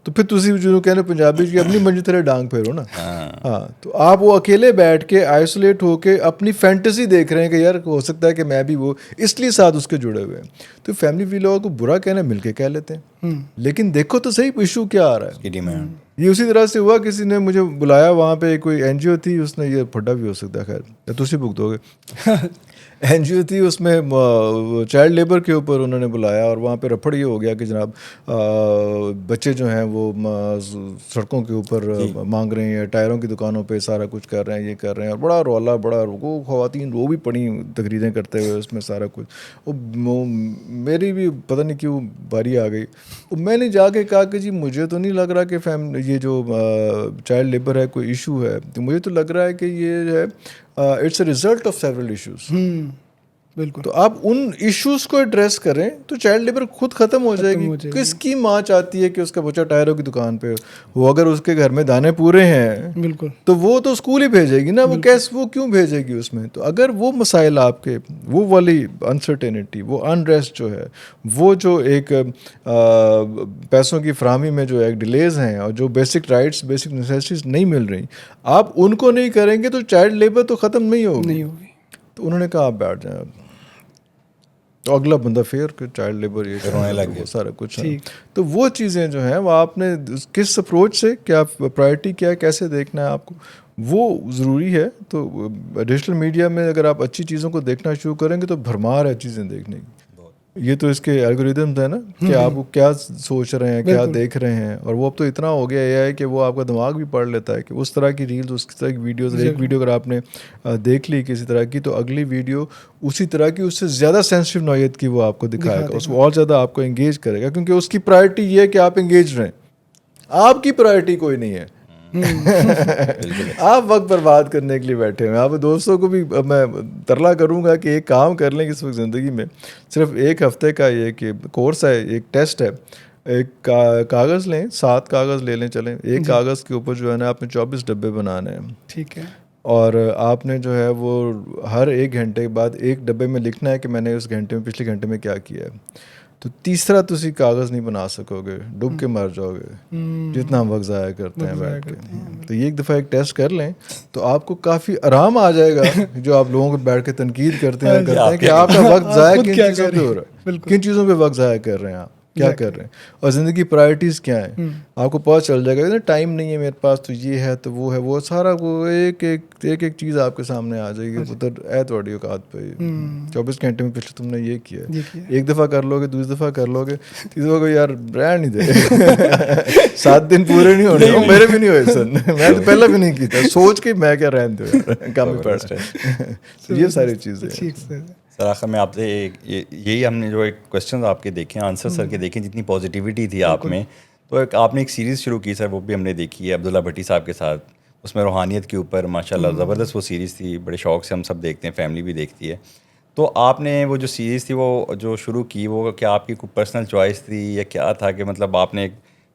तो फिर तुसी जो कहने पंजाबी की अपनी मंजी तरह डांग फेरो ना। हाँ, तो आप वो अकेले बैठ के आइसोलेट होके अपनी फैंटेसी देख रहे हैं कि यार हो सकता है कि मैं भी वो, इसलिए साथ उसके जुड़े हुए हैं। तो फैमिली व्लॉगर को बुरा कहना मिलके कह लेते हैं, लेकिन देखो तो सही इशू क्या आ रहा है। ये उसी तरह से हुआ, किसी ने मुझे बुलाया, वहाँ पे कोई NGO थी, उसने, ये फटा भी हो सकता है, खैर तुसी भुगतोगे एनजीओ थी, उसमें चाइल्ड लेबर के ऊपर उन्होंने बुलाया और वहाँ पे रफड़ ये हो गया कि जनाब बच्चे जो हैं वो सड़कों के ऊपर मांग रहे हैं, टायरों की दुकानों पे सारा कुछ कर रहे हैं, ये कर रहे हैं, और बड़ा रौला, बड़ा वो ख़वातीन वो भी पड़ी तकरीरें करते हुए उसमें सारा कुछ। वो मेरी भी पता नहीं क्यों बारी आ गई। मैंने जाके कहा कि जी मुझे तो नहीं लग रहा कि ये जो चाइल्ड लेबर है कोई इशू है, तो मुझे तो लग रहा है कि ये है it's a result of several issues. बिल्कुल। तो आप उन इश्यूज को एड्रेस करें तो चाइल्ड लेबर खुद खत्म हो जाएगी। किसकी माँ चाहती है कि उसका बच्चा टायरों की दुकान पे वो, अगर उसके घर में दाने पूरे हैं बिल्कुल, तो वो तो स्कूल ही भेजेगी ना, वो क्यों भेजेगी उसमें। तो अगर वो मसाइल आपके, वो वाली अनसर्टेनिटी, वो अनरेस्ट जो है, वो जो एक पैसों की फराहमी में जो एक डिलेज हैं और जो बेसिक राइट्स, बेसिक नेसेसिटीज नहीं मिल रही, आप उनको नहीं करेंगे तो चाइल्ड लेबर तो ख़त्म नहीं होगी। तो उन्होंने कहा आप बैठ जाएं। तो अगला बंदा फिर चाइल्ड लेबर ये रोने लग गया, सारा कुछ है। तो वो चीज़ें जो हैं वो आपने किस अप्रोच से, क्या प्रायोरिटी क्या है, कैसे देखना है आपको, वो ज़रूरी है। तो डिजिटल मीडिया में अगर आप अच्छी चीज़ों को देखना शुरू करेंगे तो भरमार है चीज़ें देखने की। ये तो इसके एल्गोरिदम्स है ना कि आप क्या सोच रहे हैं, क्या देख रहे हैं, और वो अब तो इतना हो गया है कि वो आपका दिमाग भी पढ़ लेता है कि उस तरह की रील्स, उस तरह की वीडियोस, एक वीडियो अगर आपने देख ली किसी तरह की तो अगली वीडियो उसी तरह की, उससे ज़्यादा सेंसिटिव नौयत की वो आपको दिखाएगा, उसको और ज़्यादा आपको एंगेज करेगा, क्योंकि उसकी प्रायोरिटी ये है कि आप एंगेज रहें। आपकी प्रायोरिटी कोई नहीं है। आप वक्त बर्बाद करने के लिए बैठे हैं। आप दोस्तों को भी मैं तरला करूंगा कि एक काम कर लें इस वक्त ज़िंदगी में, सिर्फ एक हफ्ते का ये कि कोर्स है, एक टेस्ट है, एक कागज़ लें, 7 कागज़ ले लें, चलें, एक कागज़ के ऊपर जो है ना आपने 24 डब्बे बनाने हैं, ठीक है, और आपने जो है वो हर 1 घंटे के बाद एक डब्बे में लिखना है कि मैंने उस घंटे में, पिछले घंटे में क्या किया है। तो तीसरा तुसी कागज़ नहीं बना सकोगे, डूब के मर जाओगे, जितना हम वक्त ज़ाया करते हैं बैठ के। तो ये एक दफ़ा एक टेस्ट कर लें तो आपको काफ़ी आराम आ जाएगा। जो आप लोगों को बैठ के तनकीद करते हैं कि आपका वक्त ज़ाया किन चीज़ों पे हो रहा है, किन चीज़ों पे वक्त ज़ाया कर रहे हैं आप, क्या कर रहे हैं, और ज़िंदगी की प्रायोरिटीज़ क्या हैं, आपको पता चल जाएगा ना। टाइम नहीं है मेरे पास तो ये है तो वो है, वो सारा वो एक चीज़ आपके सामने आ जाएगी। उधर है थोड़ी औकात पे 24 घंटे में पिछले तुमने ये किया, एक दफ़ा कर लोगे, दूसरी दफ़ा कर लोगे, तीसरी दफ़ा को यार रह नहीं दे 7 दिन पूरे नहीं होने, मेरे भी नहीं हुए सर, मैं तो पहले भी नहीं किया, सोच के मैं क्या रहने दो काम में पड़ रहा। ये सारी चीज़ें सर आखिर में आपसे यही हमने जो एक क्वेश्चन आपके देखे, आंसर सर के देखें, जितनी पॉजिटिविटी थी आप में, तो आपने एक सीरीज़ शुरू की सर, वो भी हमने देखी है अब्दुल्ला भट्टी साहब के साथ, उसमें रूहानियत के ऊपर माशाल्लाह ज़बरदस्त वो सीरीज़ थी, बड़े शौक़ से हम सब देखते हैं, फैमिली भी देखती है। तो आपने वो जो सीरीज़ थी वो जो शुरू की, वो क्या आपकी कोई पर्सनल चॉइस थी या क्या था कि मतलब आपने एक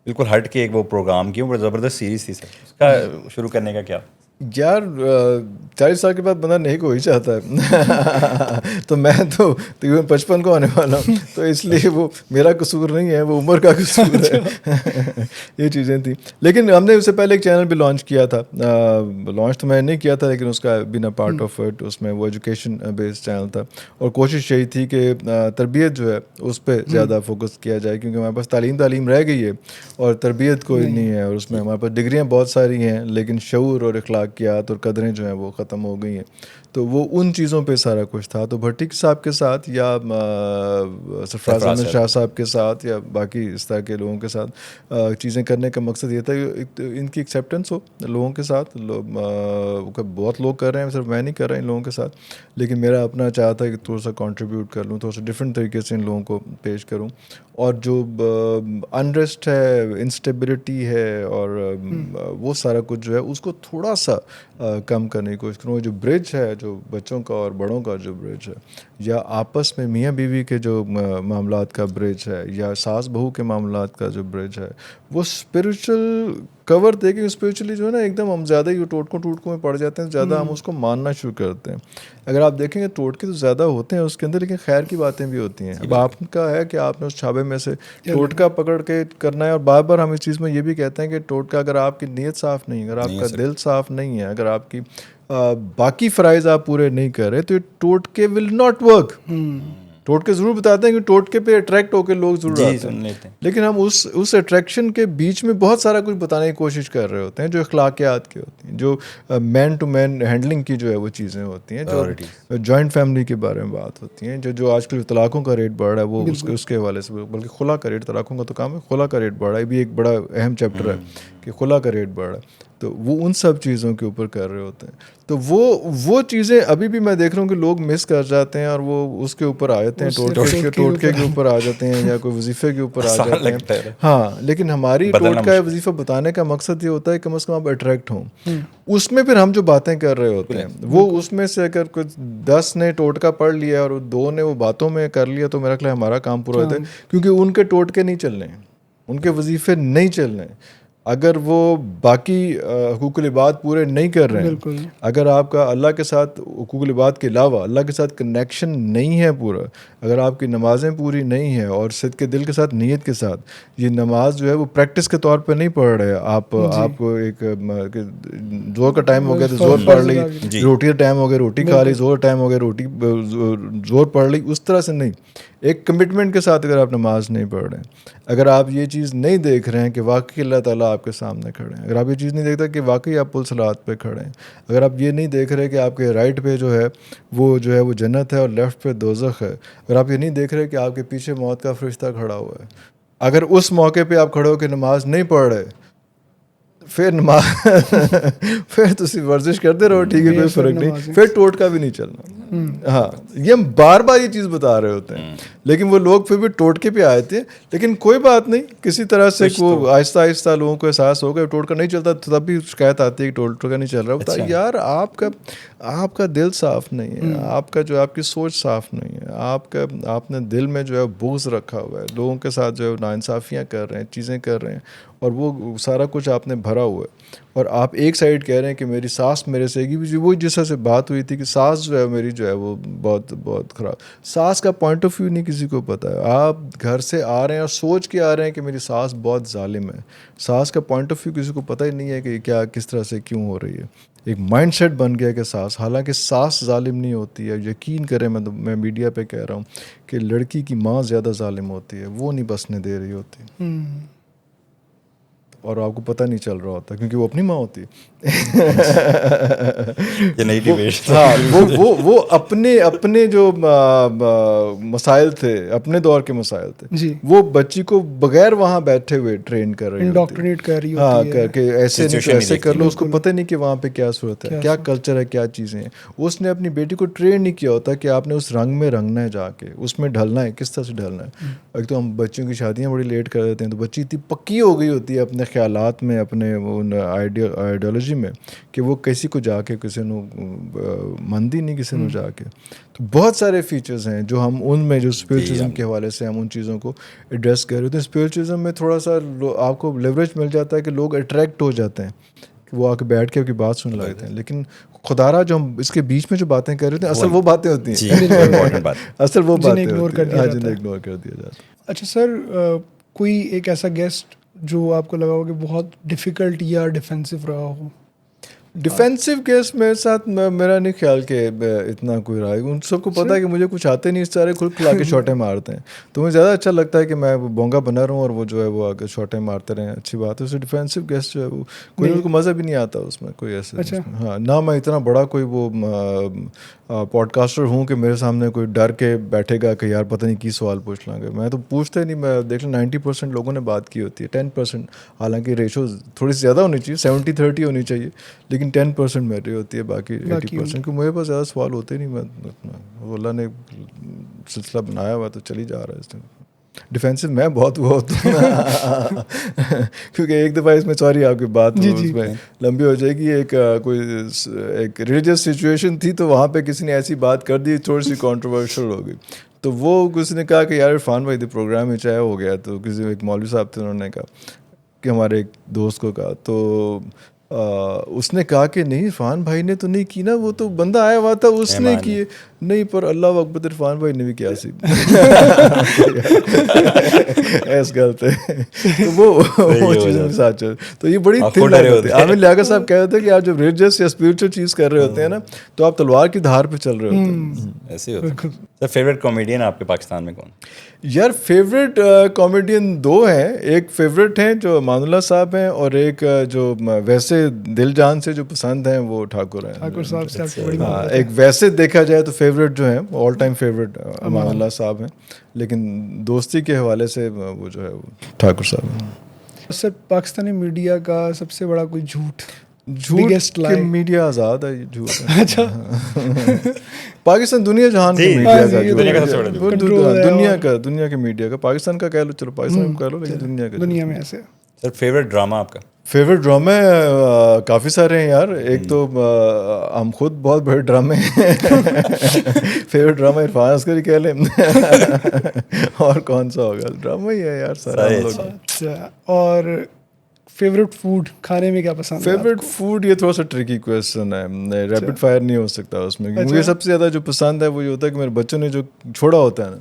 बिल्कुल हट के एक वो प्रोग्राम किया, वो ज़बरदस्त सीरीज़ थी सर, उसका शुरू करने का क्या? यार 40 साल के बाद बंदा नहीं को ही चाहता है तो मैं तो तकरीबन 55 को आने वाला हूँ, तो इसलिए वो मेरा कसूर नहीं है, वो उम्र का कसूर है। ये चीज़ें थी। लेकिन हमने उससे पहले एक चैनल भी लॉन्च किया था, लॉन्च तो मैंने नहीं किया था, लेकिन उसका बिना पार्ट ऑफ इट, उसमें वो एजुकेशन बेस्ड चैनल था, और कोशिश यही थी कि तरबियत जो है उस पर ज़्यादा फोकस किया जाए, क्योंकि हमारे पास तालीम रह गई है और तरबियत कोई नहीं है, और उसमें हमारे पास डिग्रियाँ बहुत सारी हैं लेकिन शऊर और इखलाक की आदत और कदरें जो हैं वो ख़त्म हो गई हैं। तो वो उन चीज़ों पे सारा कुछ था। तो भट्टी साहब के साथ या सरफराज अहमद शाह साहब के साथ या बाकी इस तरह के लोगों के साथ चीज़ें करने का मकसद ये था कि इनकी एक्सेप्टेंस हो लोगों के साथ। बहुत लोग कर रहे हैं, सिर्फ मैं नहीं कर रहा इन लोगों के साथ, लेकिन मेरा अपना चाह था कि थोड़ा सा कंट्रीब्यूट कर लूँ, थोड़ा सा डिफरेंट तरीके से इन लोगों को पेश करूँ, और जो अनरेस्ट है, इंस्टेबिलिटी है, और वो सारा कुछ जो है उसको थोड़ा सा कम करने की कोशिश करूँ। जो ब्रिज है, जो बच्चों का और बड़ों का जो ब्रिज है, या आपस में मियाँ बीवी के जो मामलात का ब्रिज है, या सास बहू के मामलात का जो ब्रिज है, वो स्पिरिचुअल कवर दे के, स्पिरिचुअली जो है ना एकदम हम ज़्यादा ही टोटकों में पड़ जाते हैं, ज़्यादा हम उसको मानना शुरू करते हैं। अगर आप देखेंगे टोटके तो ज़्यादा होते हैं उसके अंदर, लेकिन खैर की बातें भी होती हैं। अब आपका है कि आपने उस छाबे में से टोटका पकड़ के करना है, और बार बार हम इस चीज़ में ये भी कहते हैं कि टोटका, अगर आपकी नीयत साफ़ नहीं, अगर आपका दिल साफ़ नहीं है, अगर आपकी बाकी फ़राइज़ आप पूरे नहीं कर रहे, तो टोटके विल नॉट वर्क। टोटके ज़रूर बताते हैं कि टोटके पे अट्रैक्ट होकर लोग ज़रूर जी, आते सुन हैं, लेते हैं। लेकिन हम उस अट्रैक्शन के बीच में बहुत सारा कुछ बताने की कोशिश कर रहे होते हैं जो अखलाकियात की होती हैं, जो मैन टू मैन हैंडलिंग की जो है वो चीज़ें होती हैं, जो जॉइंट फैमिली के बारे में बात होती हैं, जो आजकल तलाक़ों का रेट बढ़ रहा है वो उसके हवाले से, बल्कि खुला का रेट, तलाक़ों का तो काम है, खुला का रेट बढ़ रहा है, भी एक बड़ा अहम चैप्टर है कि खुला का रेट बढ़ रहा है, तो वो उन सब चीज़ों के ऊपर कर रहे होते हैं। तो वो चीज़ें अभी भी मैं देख रहा हूँ कि लोग मिस कर जाते हैं और वो उसके ऊपर आ जाते हैं, टोटके के ऊपर आ जाते हैं या कोई वजीफ़े के ऊपर आ जाते हैं। हाँ, लेकिन हमारी टोटका या वजीफ़ा बताने का मकसद ये होता है कम से कम आप अट्रैक्ट हों। उसमें फिर हम जो बातें कर रहे होते हैं वो उसमें से अगर कुछ 10 ने टोटका पढ़ लिया और 2 ने वो बातों में कर लिया तो मेरा ख्याल हमारा काम पूरा होता है, क्योंकि उनके टोटके नहीं चलने हैं, उनके वजीफ़े नहीं चलने हैं। अगर वो बाकी हुकूकुल इबाद पूरे नहीं कर रहे हैं, अगर आपका अल्लाह के साथ हुकूकुल इबाद के अलावा अल्लाह के साथ कनेक्शन नहीं है पूरा, अगर आपकी नमाज़ें पूरी नहीं हैं और सिद्क़ के दिल के साथ, नीयत के साथ ये नमाज जो है वो प्रैक्टिस के तौर पे नहीं पढ़ रहे, आप एक ज़ोर का टाइम हो गया तो ज़ोर पढ़ ली, रोटी का टाइम हो गया रोटी खा ली, ज़ोर टाइम हो गया रोटी ज़ोर पढ़ ली, उस तरह से नहीं। एक कमिटमेंट के साथ अगर आप नमाज नहीं पढ़ रहे हैं, अगर आप ये चीज़ नहीं देख रहे हैं कि वाकई अल्लाह ताला आपके सामने खड़े हैं, अगर आप ये चीज़ नहीं देखते कि वाकई आप पुल सलात पे खड़े हैं, अगर आप ये नहीं देख रहे कि आपके राइट पे जो है वो जन्नत है और लेफ़्ट पे दोज़ख है, अगर आप ये नहीं देख रहे कि आपके पीछे मौत का फरिश्ता खड़ा हुआ है, अगर उस मौके पे आप खड़े होकर नमाज नहीं पढ़ रहे, फिर नमाज फिर तुसी वर्जिश करते रहो, ठीक है, कोई फ़र्क नहीं, फिर टोटका भी नहीं चलना। हाँ, ये हम बार बार ये चीज़ बता रहे होते हैं, लेकिन वो लोग फिर भी टोटके पे आए थे। लेकिन कोई बात नहीं, किसी तरह से वो आहिस्ता आहिस्ता लोगों को एहसास हो गया टोटका नहीं चलता, तब भी शिकायत आती है कि टोटका नहीं चल रहा होता। यार आपका दिल साफ़ नहीं है, आपकी सोच साफ़ नहीं है, आपने दिल में जो है बोझ रखा हुआ है, लोगों के साथ जो है नाइंसाफ़ियाँ कर रहे हैं, चीज़ें कर रहे हैं, और वो सारा कुछ आपने भरा हुआ है। और आप एक साइड कह रहे हैं कि मेरी सास मेरे से वो जिस तरह से बात हुई थी कि सास जो है मेरी जो है वो बहुत बहुत ख़राब, सास का पॉइंट ऑफ व्यू नहीं किसी को पता है। आप घर से आ रहे हैं और सोच के आ रहे हैं कि मेरी सास बहुत जालिम है, सास का पॉइंट ऑफ व्यू किसी को पता ही नहीं है कि क्या किस तरह से क्यों हो रही है। एक माइंडसेट बन गया कि सास, हालांकि सास जालिम नहीं होती है। यकीन करें, मैं मीडिया पे कह रहा हूँ कि लड़की की माँ ज़्यादा जालिम होती है, वो नहीं बसने दे रही होती और आपको पता नहीं चल रहा होता क्योंकि वो अपनी माँ होती है। ये नई डिबेट। हाँ, वो अपने जो मसाइल थे, अपने दौर के मसाइल थे, वो बच्ची को बगैर वहाँ बैठे हुए ट्रेन कर रही इंडोक्ट्रिनेट कर रही होती है। हाँ, करके ऐसे नहीं तो ऐसे कर लो, उसको पता नहीं कि वहाँ पे क्या सूरत है, क्या कल्चर है, क्या चीज़ें हैं। उसने अपनी बेटी को ट्रेन नहीं किया होता कि आपने उस रंग में रंगना है, जाके उसमें ढलना है, किस तरह से ढलना है। एक तो हम बच्चों की शादियाँ बड़ी लेट कर देते हैं, तो बच्ची इतनी पक्की हो गई होती है अपने ख्यालात में, अपने उन आइडियोलॉजी में, कि वो किसी को जाके किसी मंदी नहीं किसी को जाके। तो बहुत सारे फीचर्स हैं जो हम उनमें जो स्पिरिचुअलिज्म के हवाले से हम उन चीज़ों को एड्रेस कर रहे होते हैं। स्पिरिचुअलिज्म में थोड़ा सा आपको लेवरेज मिल जाता है कि लोग अट्रैक्ट हो जाते हैं कि वो आके बैठ के आपकी बात सुन लगते हैं, लेकिन खुदारा जो हम इसके बीच में जो बातें कर रहे थे असल वो बातें होती हैं, असल वो बातें इग्नोर कर दिया जाता है। अच्छा सर, कोई एक ऐसा गेस्ट जो आपको लगा हो कि बहुत डिफ़िकल्ट या डिफेंसिव रहा हो? डिफेंसिव केस मेरे साथ मेरा नहीं ख्याल कि इतना कोई रहा है। उन सबको पता है कि मुझे कुछ आते नहीं, इस तरह खुद खिला के शॉटें मारते हैं, तो मुझे ज़्यादा अच्छा लगता है कि मैं बोंगा बना रहूँ और वो जो है वो आगे शॉटें मारते रहें। अच्छी बात है। उससे डिफेंसिव गेस्ट जो है वो कोई उनको मज़ा भी नहीं आता उसमें कोई ऐसे। अच्छा। हाँ, ना मैं इतना बड़ा कोई वो पॉडकास्टर हूँ कि मेरे सामने कोई डर के बैठेगा कि यार पता नहीं की सवाल पूछ लाँगे। मैं तो पूछते नहीं, मैं देख लें 90% लोगों ने बात की होती है, 10%, हालांकि रेशो थोड़ी सी ज़्यादा होनी चाहिए, 70-30 होनी चाहिए, लेकिन 10% मेरी होती है, बाकी 80%, क्योंकि मेरे पास ज़्यादा सवाल होते नहीं। मैं अल्लाह ने सिलसिला बनाया हुआ तो चली जा रहा है इसमें। डिफेंसिव मैं बहुत वो होता हूँ क्योंकि एक दफ़ा इसमें, सॉरी आपकी बात उसमें लंबी हो जाएगी, एक रिलीजियस सिचुएशन थी, तो वहाँ पे किसी ने ऐसी बात कर दी, थोड़ी सी कंट्रोवर्शियल हो गई। तो वो किसी ने कहा कि यार इरफान भाई, द प्रोग्राम ही चाहे हो गया, तो किसी एक मौलवी साहब थे, उन्होंने कहा कि हमारे एक दोस्त को कहा, तो उसने कहा कि नहीं इरफान भाई ने तो नहीं की ना, वो तो बंदा आया हुआ था उसने की है। नहीं पर अल्लाह अकबर इरफान भाई ने भी किया सी ऐस गलत है। तो वो चीज़ों के साथ चल, तो ये बड़ी थिन लाइन होती है। आमिर लियाकत साहब कह रहे थे कि आप जब रिलीजियस या स्पिरिचुअल चीज़ कर रहे होते हैं ना, तो आप तलवार की धार पे चल रहे होते हैं। ऐसे ही होता है। सर फेवरेट कॉमेडियन आपके पाकिस्तान में कौन? यार फेवरेट कॉमेडियन दो हैं। एक फेवरेट हैं जो मानुल्लाह साहब हैं, और एक जो वैसे दिल जान से जो पसंद हैं वो ठाकुर हैं। ठाकुर साहब से आपकी बड़ी हाँ, एक वैसे देखा जाए तो फेवरेट जो है ऑल टाइम फेवरेट मानुल्लाह साहब हैं, लेकिन दोस्ती के हवाले से वो जो है वो ठाकुर साहब हैं। सर पाकिस्तानी मीडिया का सबसे बड़ा कोई झूठ झूठ के मीडिया आज़ाद है, झूठ है। अच्छा पाकिस्तान दुनिया जहान के मीडिया का झूठ दुनिया का सबसे बड़ा है। दुनिया के मीडिया का, पाकिस्तान का कह लो, चलो पाकिस्तान का कह लो, लेकिन दुनिया में ऐसे। सर फेवरेट ड्रामा आपका? फेवरेट ड्रामे काफ़ी सारे हैं यार। एक तो हम खुद बहुत बड़े ड्रामे हैं। फेवरेट ड्रामा इरफान अस्करी कह लें। और कौन सा होगा, ड्रामा ही है यार सारा हम लोग। अच्छा, और फेवरेट फूड खाने में क्या पसंद है? फेवरेट फूड ये थोड़ा सा ट्रिकी क्वेश्चन है, रैपिड फायर नहीं हो सकता उसमें। मुझे सबसे ज़्यादा जो पसंद है वो ये होता है कि मेरे बच्चों ने जो छोड़ा होता है ना,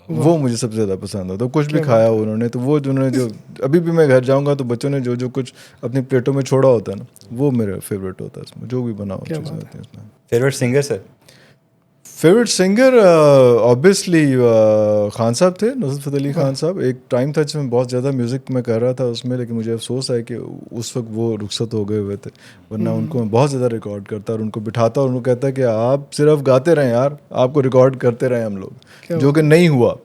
वो मुझे सबसे ज़्यादा पसंद होता है। कुछ भी खाया हो उन्होंने, तो वो जिन्होंने जो अभी भी मैं घर जाऊंगा तो बच्चों ने जो जो कुछ अपनी प्लेटों में छोड़ा होता है ना, वो मेरा फेवरेट होता है इसमें, जो भी बना हो चीज़ें होती हैं इसमें। Favourite singer sir? Favourite singer obviously Khan साहब थे, नुसरत फ़तेह अली खान साहब। एक टाइम था जिसमें बहुत ज़्यादा म्यूज़िक मैं कर रहा था उसमें, लेकिन मुझे अफसोस है कि उस वक्त वो रुखसत हो गए हुए थे, वरना उनको मैं बहुत ज़्यादा रिकॉर्ड करता और उनको बिठाता और उनको कहता कि आप सिर्फ गाते रहें यार, आपको रिकॉर्ड करते रहें हम लोग। जो कि नहीं हुआ,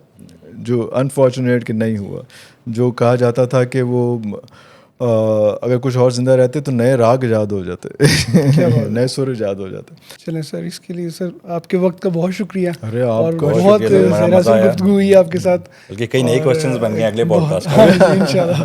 जो अनफॉर्चुनेट कि नहीं हुआ। जो कहा जाता था कि वो अगर कुछ और जिंदा रहते तो नए राग ईजाद हो जाते, नए सुर ईजाद हो जाते। चलें सर, इसके लिए सर आपके वक्त का बहुत शुक्रिया। अरे और आपका बहुत गुफ्तगू हुई आपके साथ, बल्कि कई नए क्वेश्चंस बन गए अगले पॉडकास्ट में इंशाल्लाह।